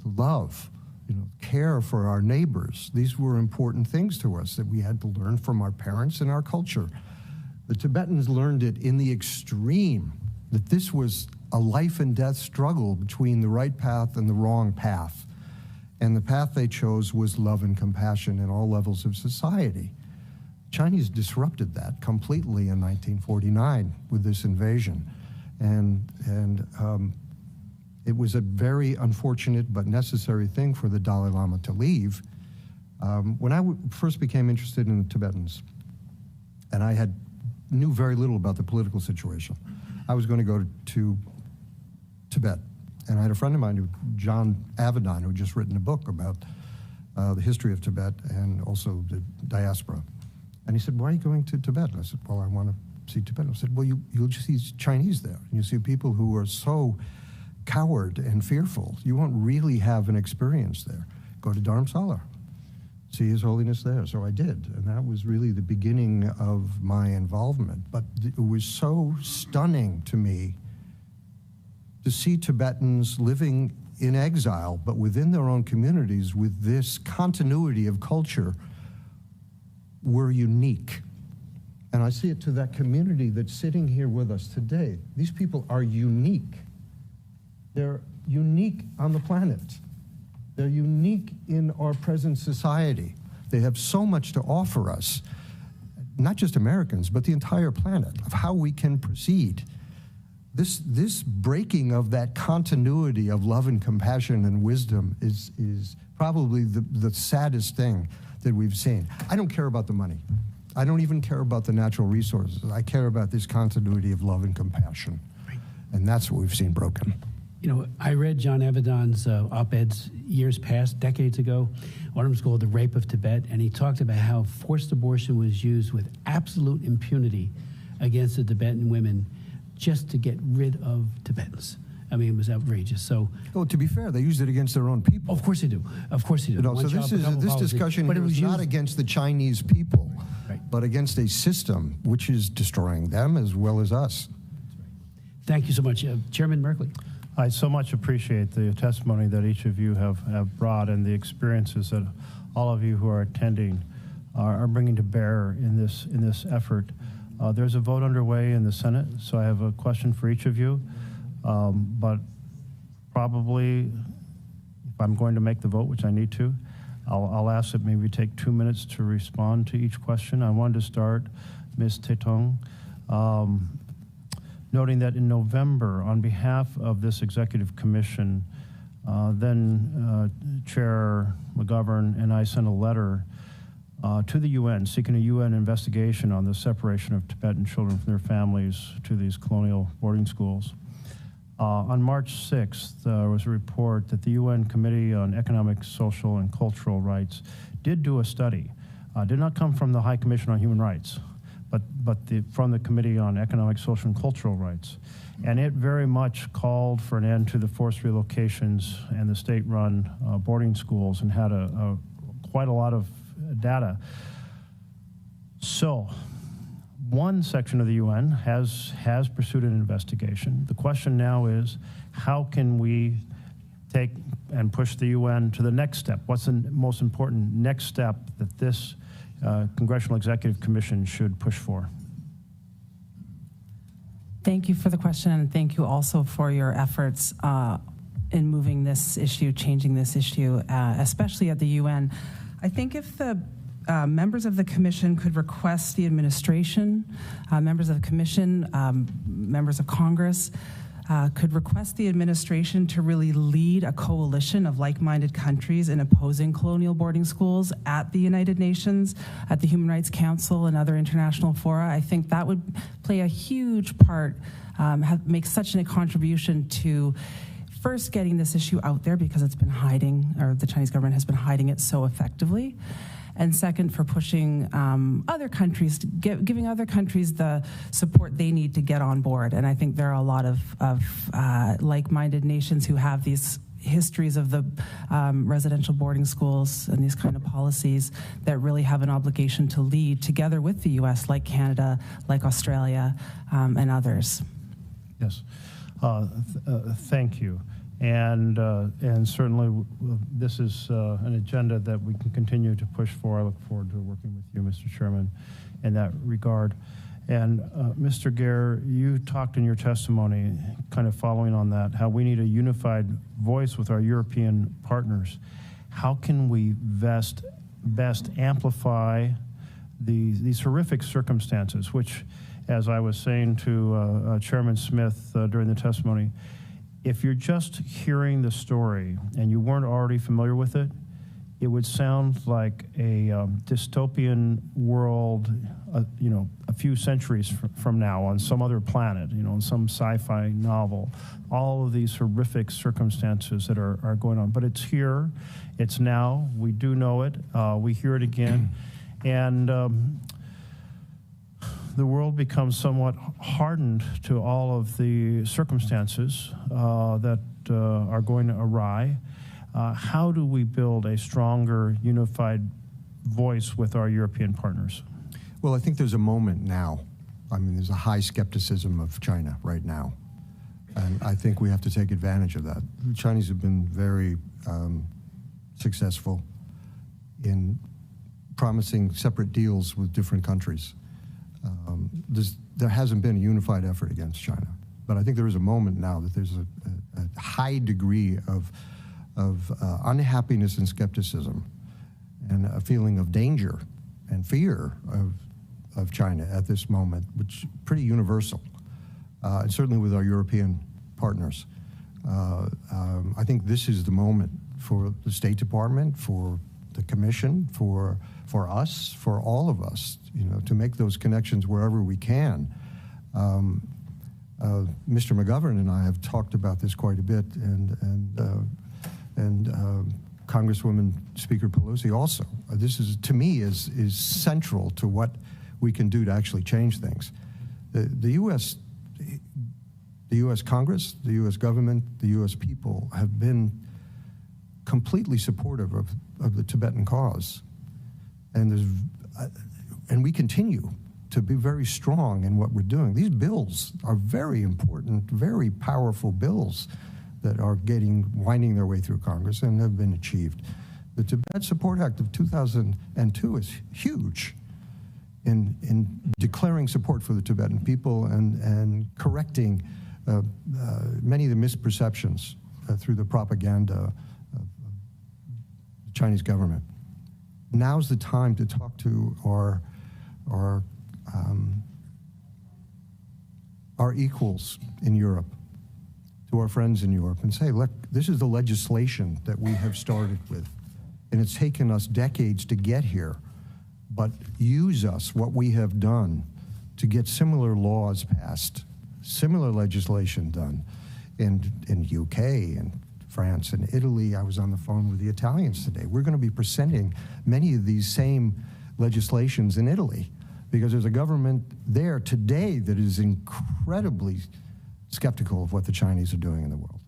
love, care for our neighbors. These were important things to us that we had to learn from our parents and our culture. The Tibetans learned it in the extreme, that this was a life and death struggle between the right path and the wrong path. And the path they chose was love and compassion in all levels of society. Chinese disrupted that completely in 1949 with this invasion. And it was a very unfortunate but necessary thing for the Dalai Lama to leave. When I first became interested in the Tibetans, and I knew very little about the political situation, I was going to go to Tibet. And I had a friend of mine, John Avedon, who had just written a book about the history of Tibet and also the diaspora. And he said, "Why are you going to Tibet?" And I said, "Well, I want to see Tibet." I said, "Well, you'll just see Chinese there. And you see people who are so coward and fearful. You won't really have an experience there. Go to Dharamsala, see His Holiness there." So I did. And that was really the beginning of my involvement. But it was so stunning to me to see Tibetans living in exile, but within their own communities with this continuity of culture, were unique. And I see it to that community that's sitting here with us today. These people are unique They're unique on the planet. They're unique in our present society. They have so much to offer us, not just Americans, but the entire planet, of how we can proceed. This breaking of that continuity of love and compassion and wisdom is probably the saddest thing that we've seen. I don't care about the money. I don't even care about the natural resources. I care about this continuity of love and compassion. Right. And that's what we've seen broken. You know, I read John Avedon's op-eds years past, decades ago. One of them was called The Rape of Tibet, and he talked about how forced abortion was used with absolute impunity against the Tibetan women just to get rid of Tibetans. I mean, it was outrageous. So, well, to be fair, they used it against their own people. Of course they do. Of course they do. You know, so this discussion here is not against the Chinese people, right, but against a system which is destroying them as well as us. Thank you so much, Chairman Merkley. I so much appreciate the testimony that each of you have brought and the experiences that all of you who are attending are bringing to bear in this effort. There's a vote underway in the Senate, so I have a question for each of you. But probably, if I'm going to make the vote, which I need to, I'll ask that maybe take 2 minutes to respond to each question. I wanted to start, Ms. Tethong, noting that in November, on behalf of this Executive Commission, then Chair McGovern and I sent a letter to the UN seeking a UN investigation on the separation of Tibetan children from their families to these colonial boarding schools. On March 6th, there was a report that the UN Committee on Economic, Social, and Cultural Rights did do a study. Did not come from the High Commission on Human Rights, but from the Committee on Economic, Social, and Cultural Rights. And it very much called for an end to the forced relocations and the state-run boarding schools, and had quite a lot of data. So, one section of the UN has pursued an investigation. The question now is, how can we take and push the UN to the next step? What's the most important next step that this Congressional-Executive Commission should push for? Thank you for the question, and thank you also for your efforts in moving this issue, changing this issue, especially at the UN. I think if the members of the Commission could request the administration, members of the Commission, members of Congress, could request the administration to really lead a coalition of like-minded countries in opposing colonial boarding schools at the United Nations, at the Human Rights Council, and other international fora. I think that would play a huge part, make such a contribution to first getting this issue out there, because it's been hiding, or the Chinese government has been hiding it so effectively. And second, for pushing other countries, giving other countries the support they need to get on board. And I think there are a lot of like-minded nations who have these histories of the residential boarding schools and these kind of policies that really have an obligation to lead together with the U.S., like Canada, like Australia, and others. Yes, thank you. And certainly this is an agenda that we can continue to push for. I look forward to working with you, Mr. Chairman, in that regard. And Mr. Gere, you talked in your testimony, kind of following on that, how we need a unified voice with our European partners. How can we best amplify these horrific circumstances, which, as I was saying to Chairman Smith during the testimony, if you're just hearing the story and you weren't already familiar with it, it would sound like a dystopian world, a few centuries from now on some other planet, in some sci-fi novel. All of these horrific circumstances that are going on. But it's here, it's now, we do know it, we hear it again, and the world becomes somewhat hardened to all of the circumstances that are going awry. How do we build a stronger, unified voice with our European partners? Well, I think there's a moment now. I mean, there's a high skepticism of China right now. And I think we have to take advantage of that. The Chinese have been very successful in promising separate deals with different countries. There hasn't been a unified effort against China. But I think there is a moment now that there's a high degree of unhappiness and skepticism and a feeling of danger and fear of China at this moment, which is pretty universal, and certainly with our European partners. I think this is the moment for the State Department, for the Commission, for us, for all of us, to make those connections wherever we can. Mr. McGovern and I have talked about this quite a bit, and Congresswoman Speaker Pelosi also. This is, to me, is central to what we can do to actually change things. The U.S. Congress, the U.S. government, the U.S. people have been completely supportive of the Tibetan cause, and we continue to be very strong in what we're doing. These bills are very important, very powerful bills that are winding their way through Congress and have been achieved. The Tibet Support Act of 2002 is huge in declaring support for the Tibetan people and correcting many of the misperceptions through the propaganda of the Chinese government. Now's the time to talk to our equals in Europe, to our friends in Europe, and say, look, this is the legislation that we have started with, and it's taken us decades to get here, but use us, what we have done, to get similar laws passed, similar legislation done in UK and France and Italy. I was on the phone with the Italians today. We're going to be presenting many of these same legislations in Italy, because there's a government there today that is incredibly skeptical of what the Chinese are doing in the world.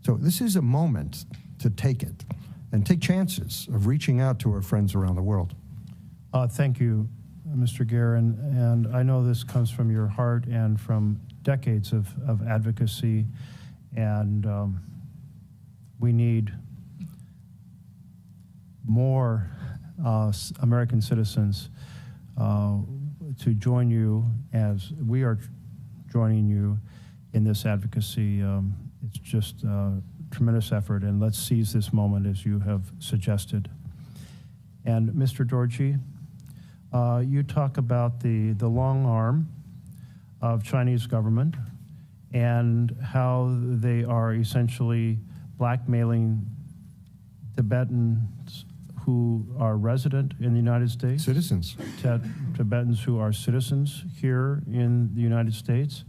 So this is a moment to take it and take chances of reaching out to our friends around the world. Thank you, Mr. Gere, and I know this comes from your heart and from decades of advocacy, and we need more American citizens to join you as we are joining you in this advocacy. It's just a tremendous effort, and let's seize this moment as you have suggested. And Mr. Dorjee, you talk about the long arm of Chinese government and how they are essentially blackmailing Tibetans who are resident in the United States. Citizens. Tibetans who are citizens here in the United States.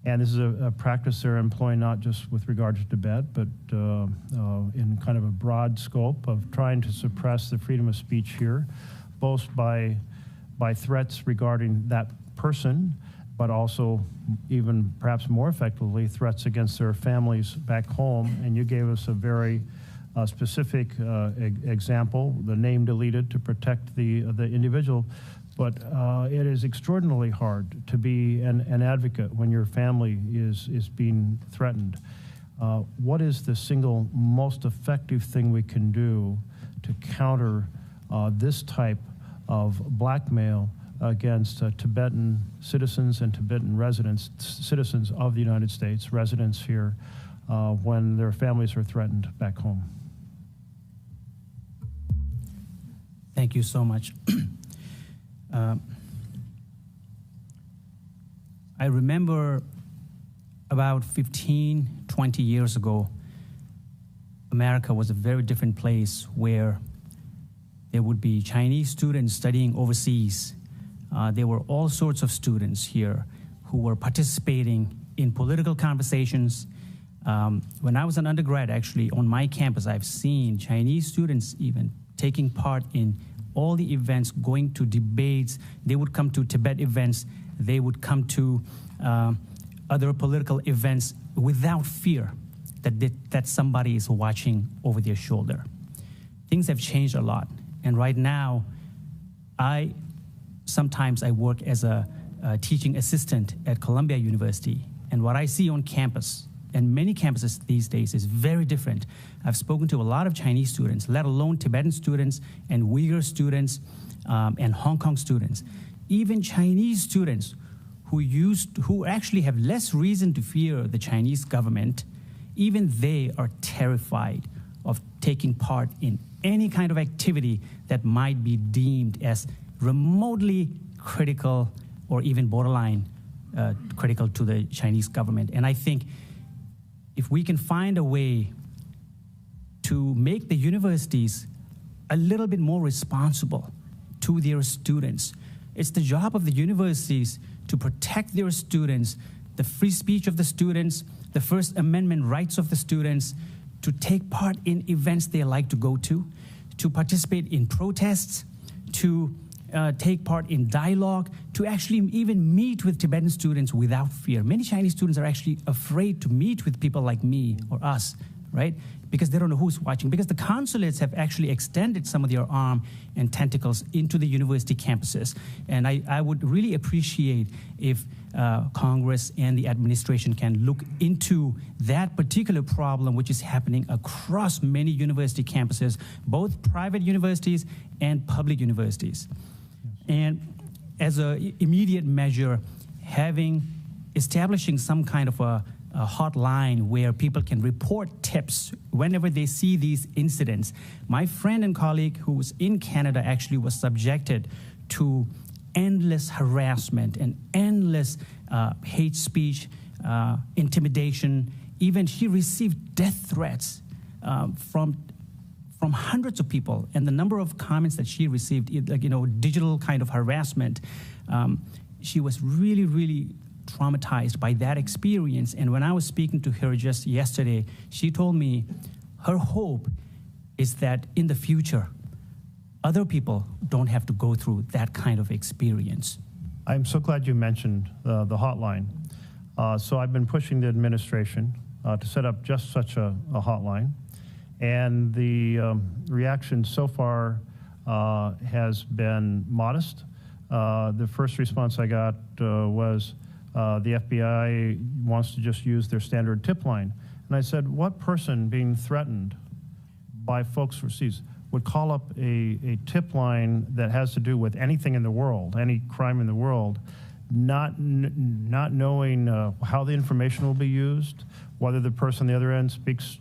And this is a practice they're employing not just with regard to Tibet, but in kind of a broad scope of trying to suppress the freedom of speech here, both by threats regarding that person, but also even perhaps more effectively, threats against their families back home. And you gave us a very specific example, the name deleted to protect the individual. But it is extraordinarily hard to be an advocate when your family is being threatened. What is the single most effective thing we can do to counter this type of blackmail against Tibetan citizens and Tibetan residents, citizens of the United States, residents here, when their families are threatened back home? Thank you so much. I remember about 15, 20 years ago, America was a very different place where there would be Chinese students studying overseas. There were all sorts of students here who were participating in political conversations. When I was an undergrad, actually, on my campus, I've seen Chinese students even taking part in all the events, going to debates. They would come to Tibet events. They would come to other political events without fear that somebody is watching over their shoulder. Things have changed a lot. And right now, sometimes I work as a teaching assistant at Columbia University. And what I see on campus, and many campuses these days, is very different. I've spoken to a lot of Chinese students, let alone Tibetan students and Uyghur students and Hong Kong students. Even Chinese students who actually have less reason to fear the Chinese government, even they are terrified of taking part in any kind of activity that might be deemed as remotely critical or even borderline critical to the Chinese government. And I think if we can find a way to make the universities a little bit more responsible to their students, it's the job of the universities to protect their students, the free speech of the students, the First Amendment rights of the students, to take part in events they like to go to participate in protests, to take part in dialogue, to actually even meet with Tibetan students without fear. Many Chinese students are actually afraid to meet with people like me or us, right? Because they don't know who's watching. Because the consulates have actually extended some of their arm and tentacles into the university campuses. And I would really appreciate if Congress and the administration can look into that particular problem, which is happening across many university campuses, both private universities and public universities. And as an immediate measure, establishing some kind of a hotline where people can report tips whenever they see these incidents. My friend and colleague who was in Canada actually was subjected to endless harassment and endless hate speech, intimidation. Even she received death threats from hundreds of people, and the number of comments that she received, digital kind of harassment, she was really, really traumatized by that experience. And when I was speaking to her just yesterday, she told me her hope is that in the future, other people don't have to go through that kind of experience. I'm so glad you mentioned the hotline. So I've been pushing the administration to set up just such a hotline. And the reaction so far has been modest. The first response I got was, the FBI wants to just use their standard tip line. And I said, what person being threatened by folks overseas would call up a tip line that has to do with anything in the world, any crime in the world, not knowing how the information will be used, whether the person on the other end speaks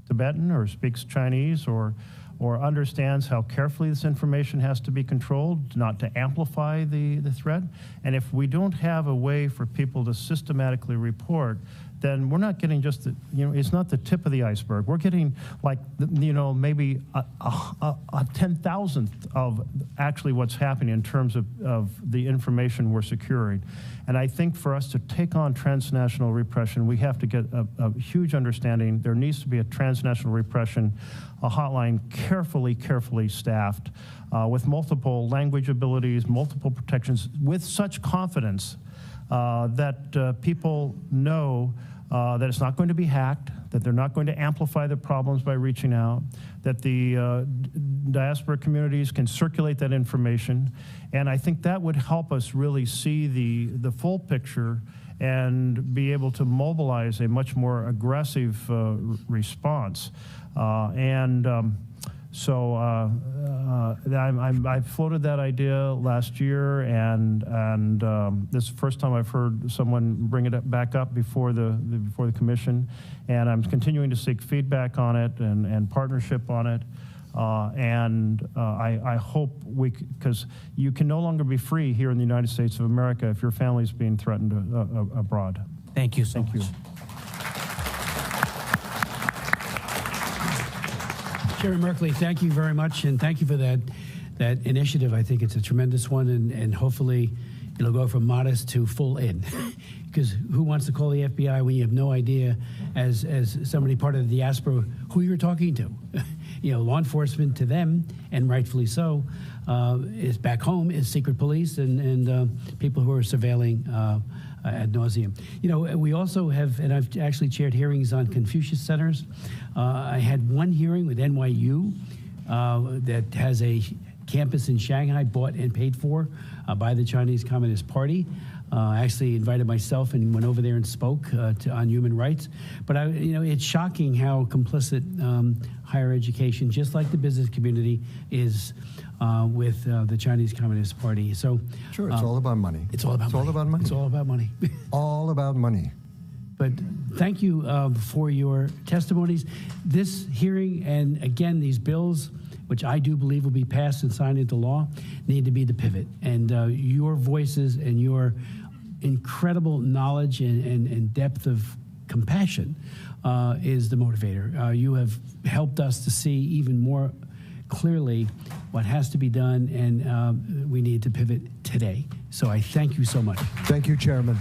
Tibetan or speaks Chinese or understands how carefully this information has to be controlled, not to amplify the threat. And if we don't have a way for people to systematically report, then we're not getting just it's not the tip of the iceberg. We're getting maybe a 10,000th of actually what's happening in terms of the information we're securing. And I think for us to take on transnational repression, we have to get a huge understanding. There needs to be a transnational repression, a hotline carefully staffed with multiple language abilities, multiple protections, with such confidence that people know that it's not going to be hacked, that they're not going to amplify the problems by reaching out, that the diaspora communities can circulate that information. And I think that would help us really see the full picture and be able to mobilize a much more aggressive response. So I floated that idea last year, and this is the first time I've heard someone bring it back up before the commission, and I'm continuing to seek feedback on it and partnership on it. I hope because you can no longer be free here in the United States of America if your family is being threatened abroad. Thank you so much. Thank you. Chairman Merkley, thank you very much, and thank you for that initiative. I think it's a tremendous one, and hopefully it'll go from modest to full in. Because who wants to call the FBI when you have no idea, as somebody part of the diaspora, who you're talking to? Law enforcement to them, and rightfully so, is back home is secret police and people who are surveilling ad nauseum. We also have, and I've actually chaired hearings on Confucius centers. I had one hearing with NYU that has a campus in Shanghai bought and paid for by the Chinese Communist Party. I actually invited myself and went over there and spoke on human rights. But it's shocking how complicit higher education, just like the business community, is with the Chinese Communist Party. So Sure, it's all about money. It's all about money. All about money. It's all about money. All about money. But thank you for your testimonies. This hearing, and again, these bills, which I do believe will be passed and signed into law, need to be the pivot. And your voices and your incredible knowledge and depth of compassion is the motivator. You have helped us to see even more clearly what has to be done, and we need to pivot today. So I thank you so much. Thank you, Chairman.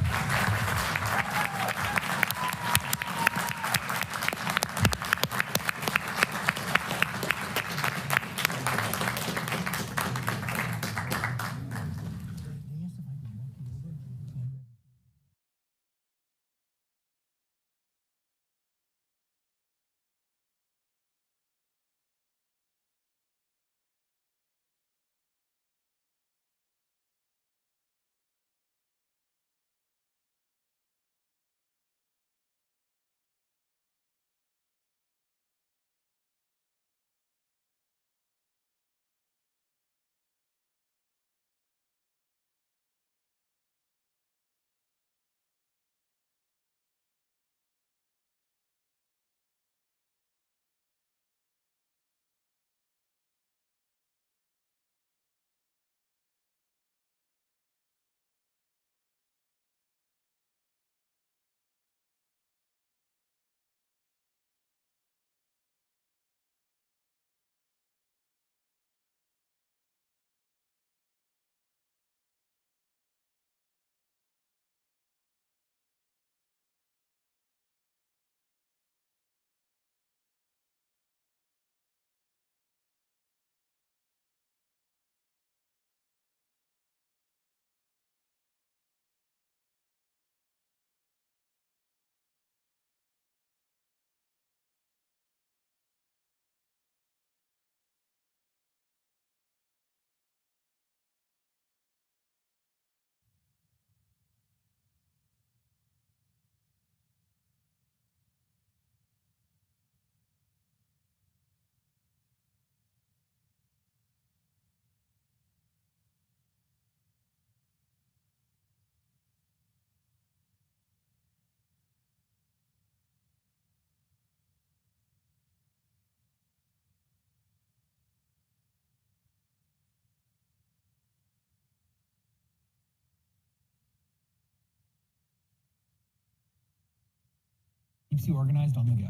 Keeps you organized on the go.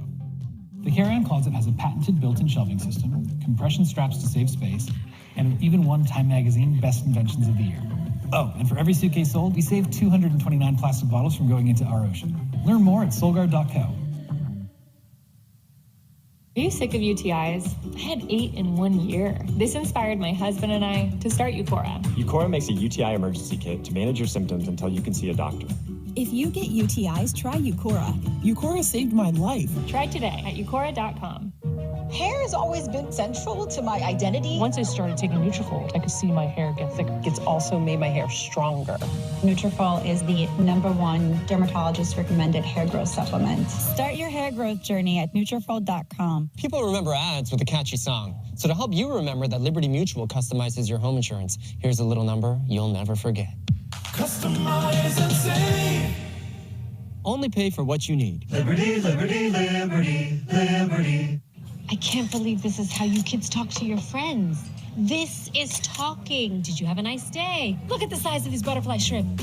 The carry-on closet has a patented built-in shelving system, compression straps to save space, and even won Time Magazine Best Inventions of the Year. Oh, and for every suitcase sold, we save 229 plastic bottles from going into our ocean. Learn more at solguard.co. Are you sick of UTIs? I had 8 in 1 year. This inspired my husband and I to start Eucora. Eucora makes a UTI emergency kit to manage your symptoms until you can see a doctor. If you get UTIs, try Eucora. Eucora saved my life. Try today at eucora.com. Hair has always been central to my identity. Once I started taking Nutrafol, I could see my hair get thicker. It's also made my hair stronger. Nutrafol is the #1 dermatologist recommended hair growth supplement. Start your hair growth journey at Nutrafol.com. People remember ads with a catchy song. So to help you remember that Liberty Mutual customizes your home insurance, here's a little number you'll never forget. Customize and save. Only pay for what you need. Liberty, liberty, liberty, liberty. I can't believe this is how you kids talk to your friends. This is talking. Did you have a nice day? Look at the size of these butterfly shrimp.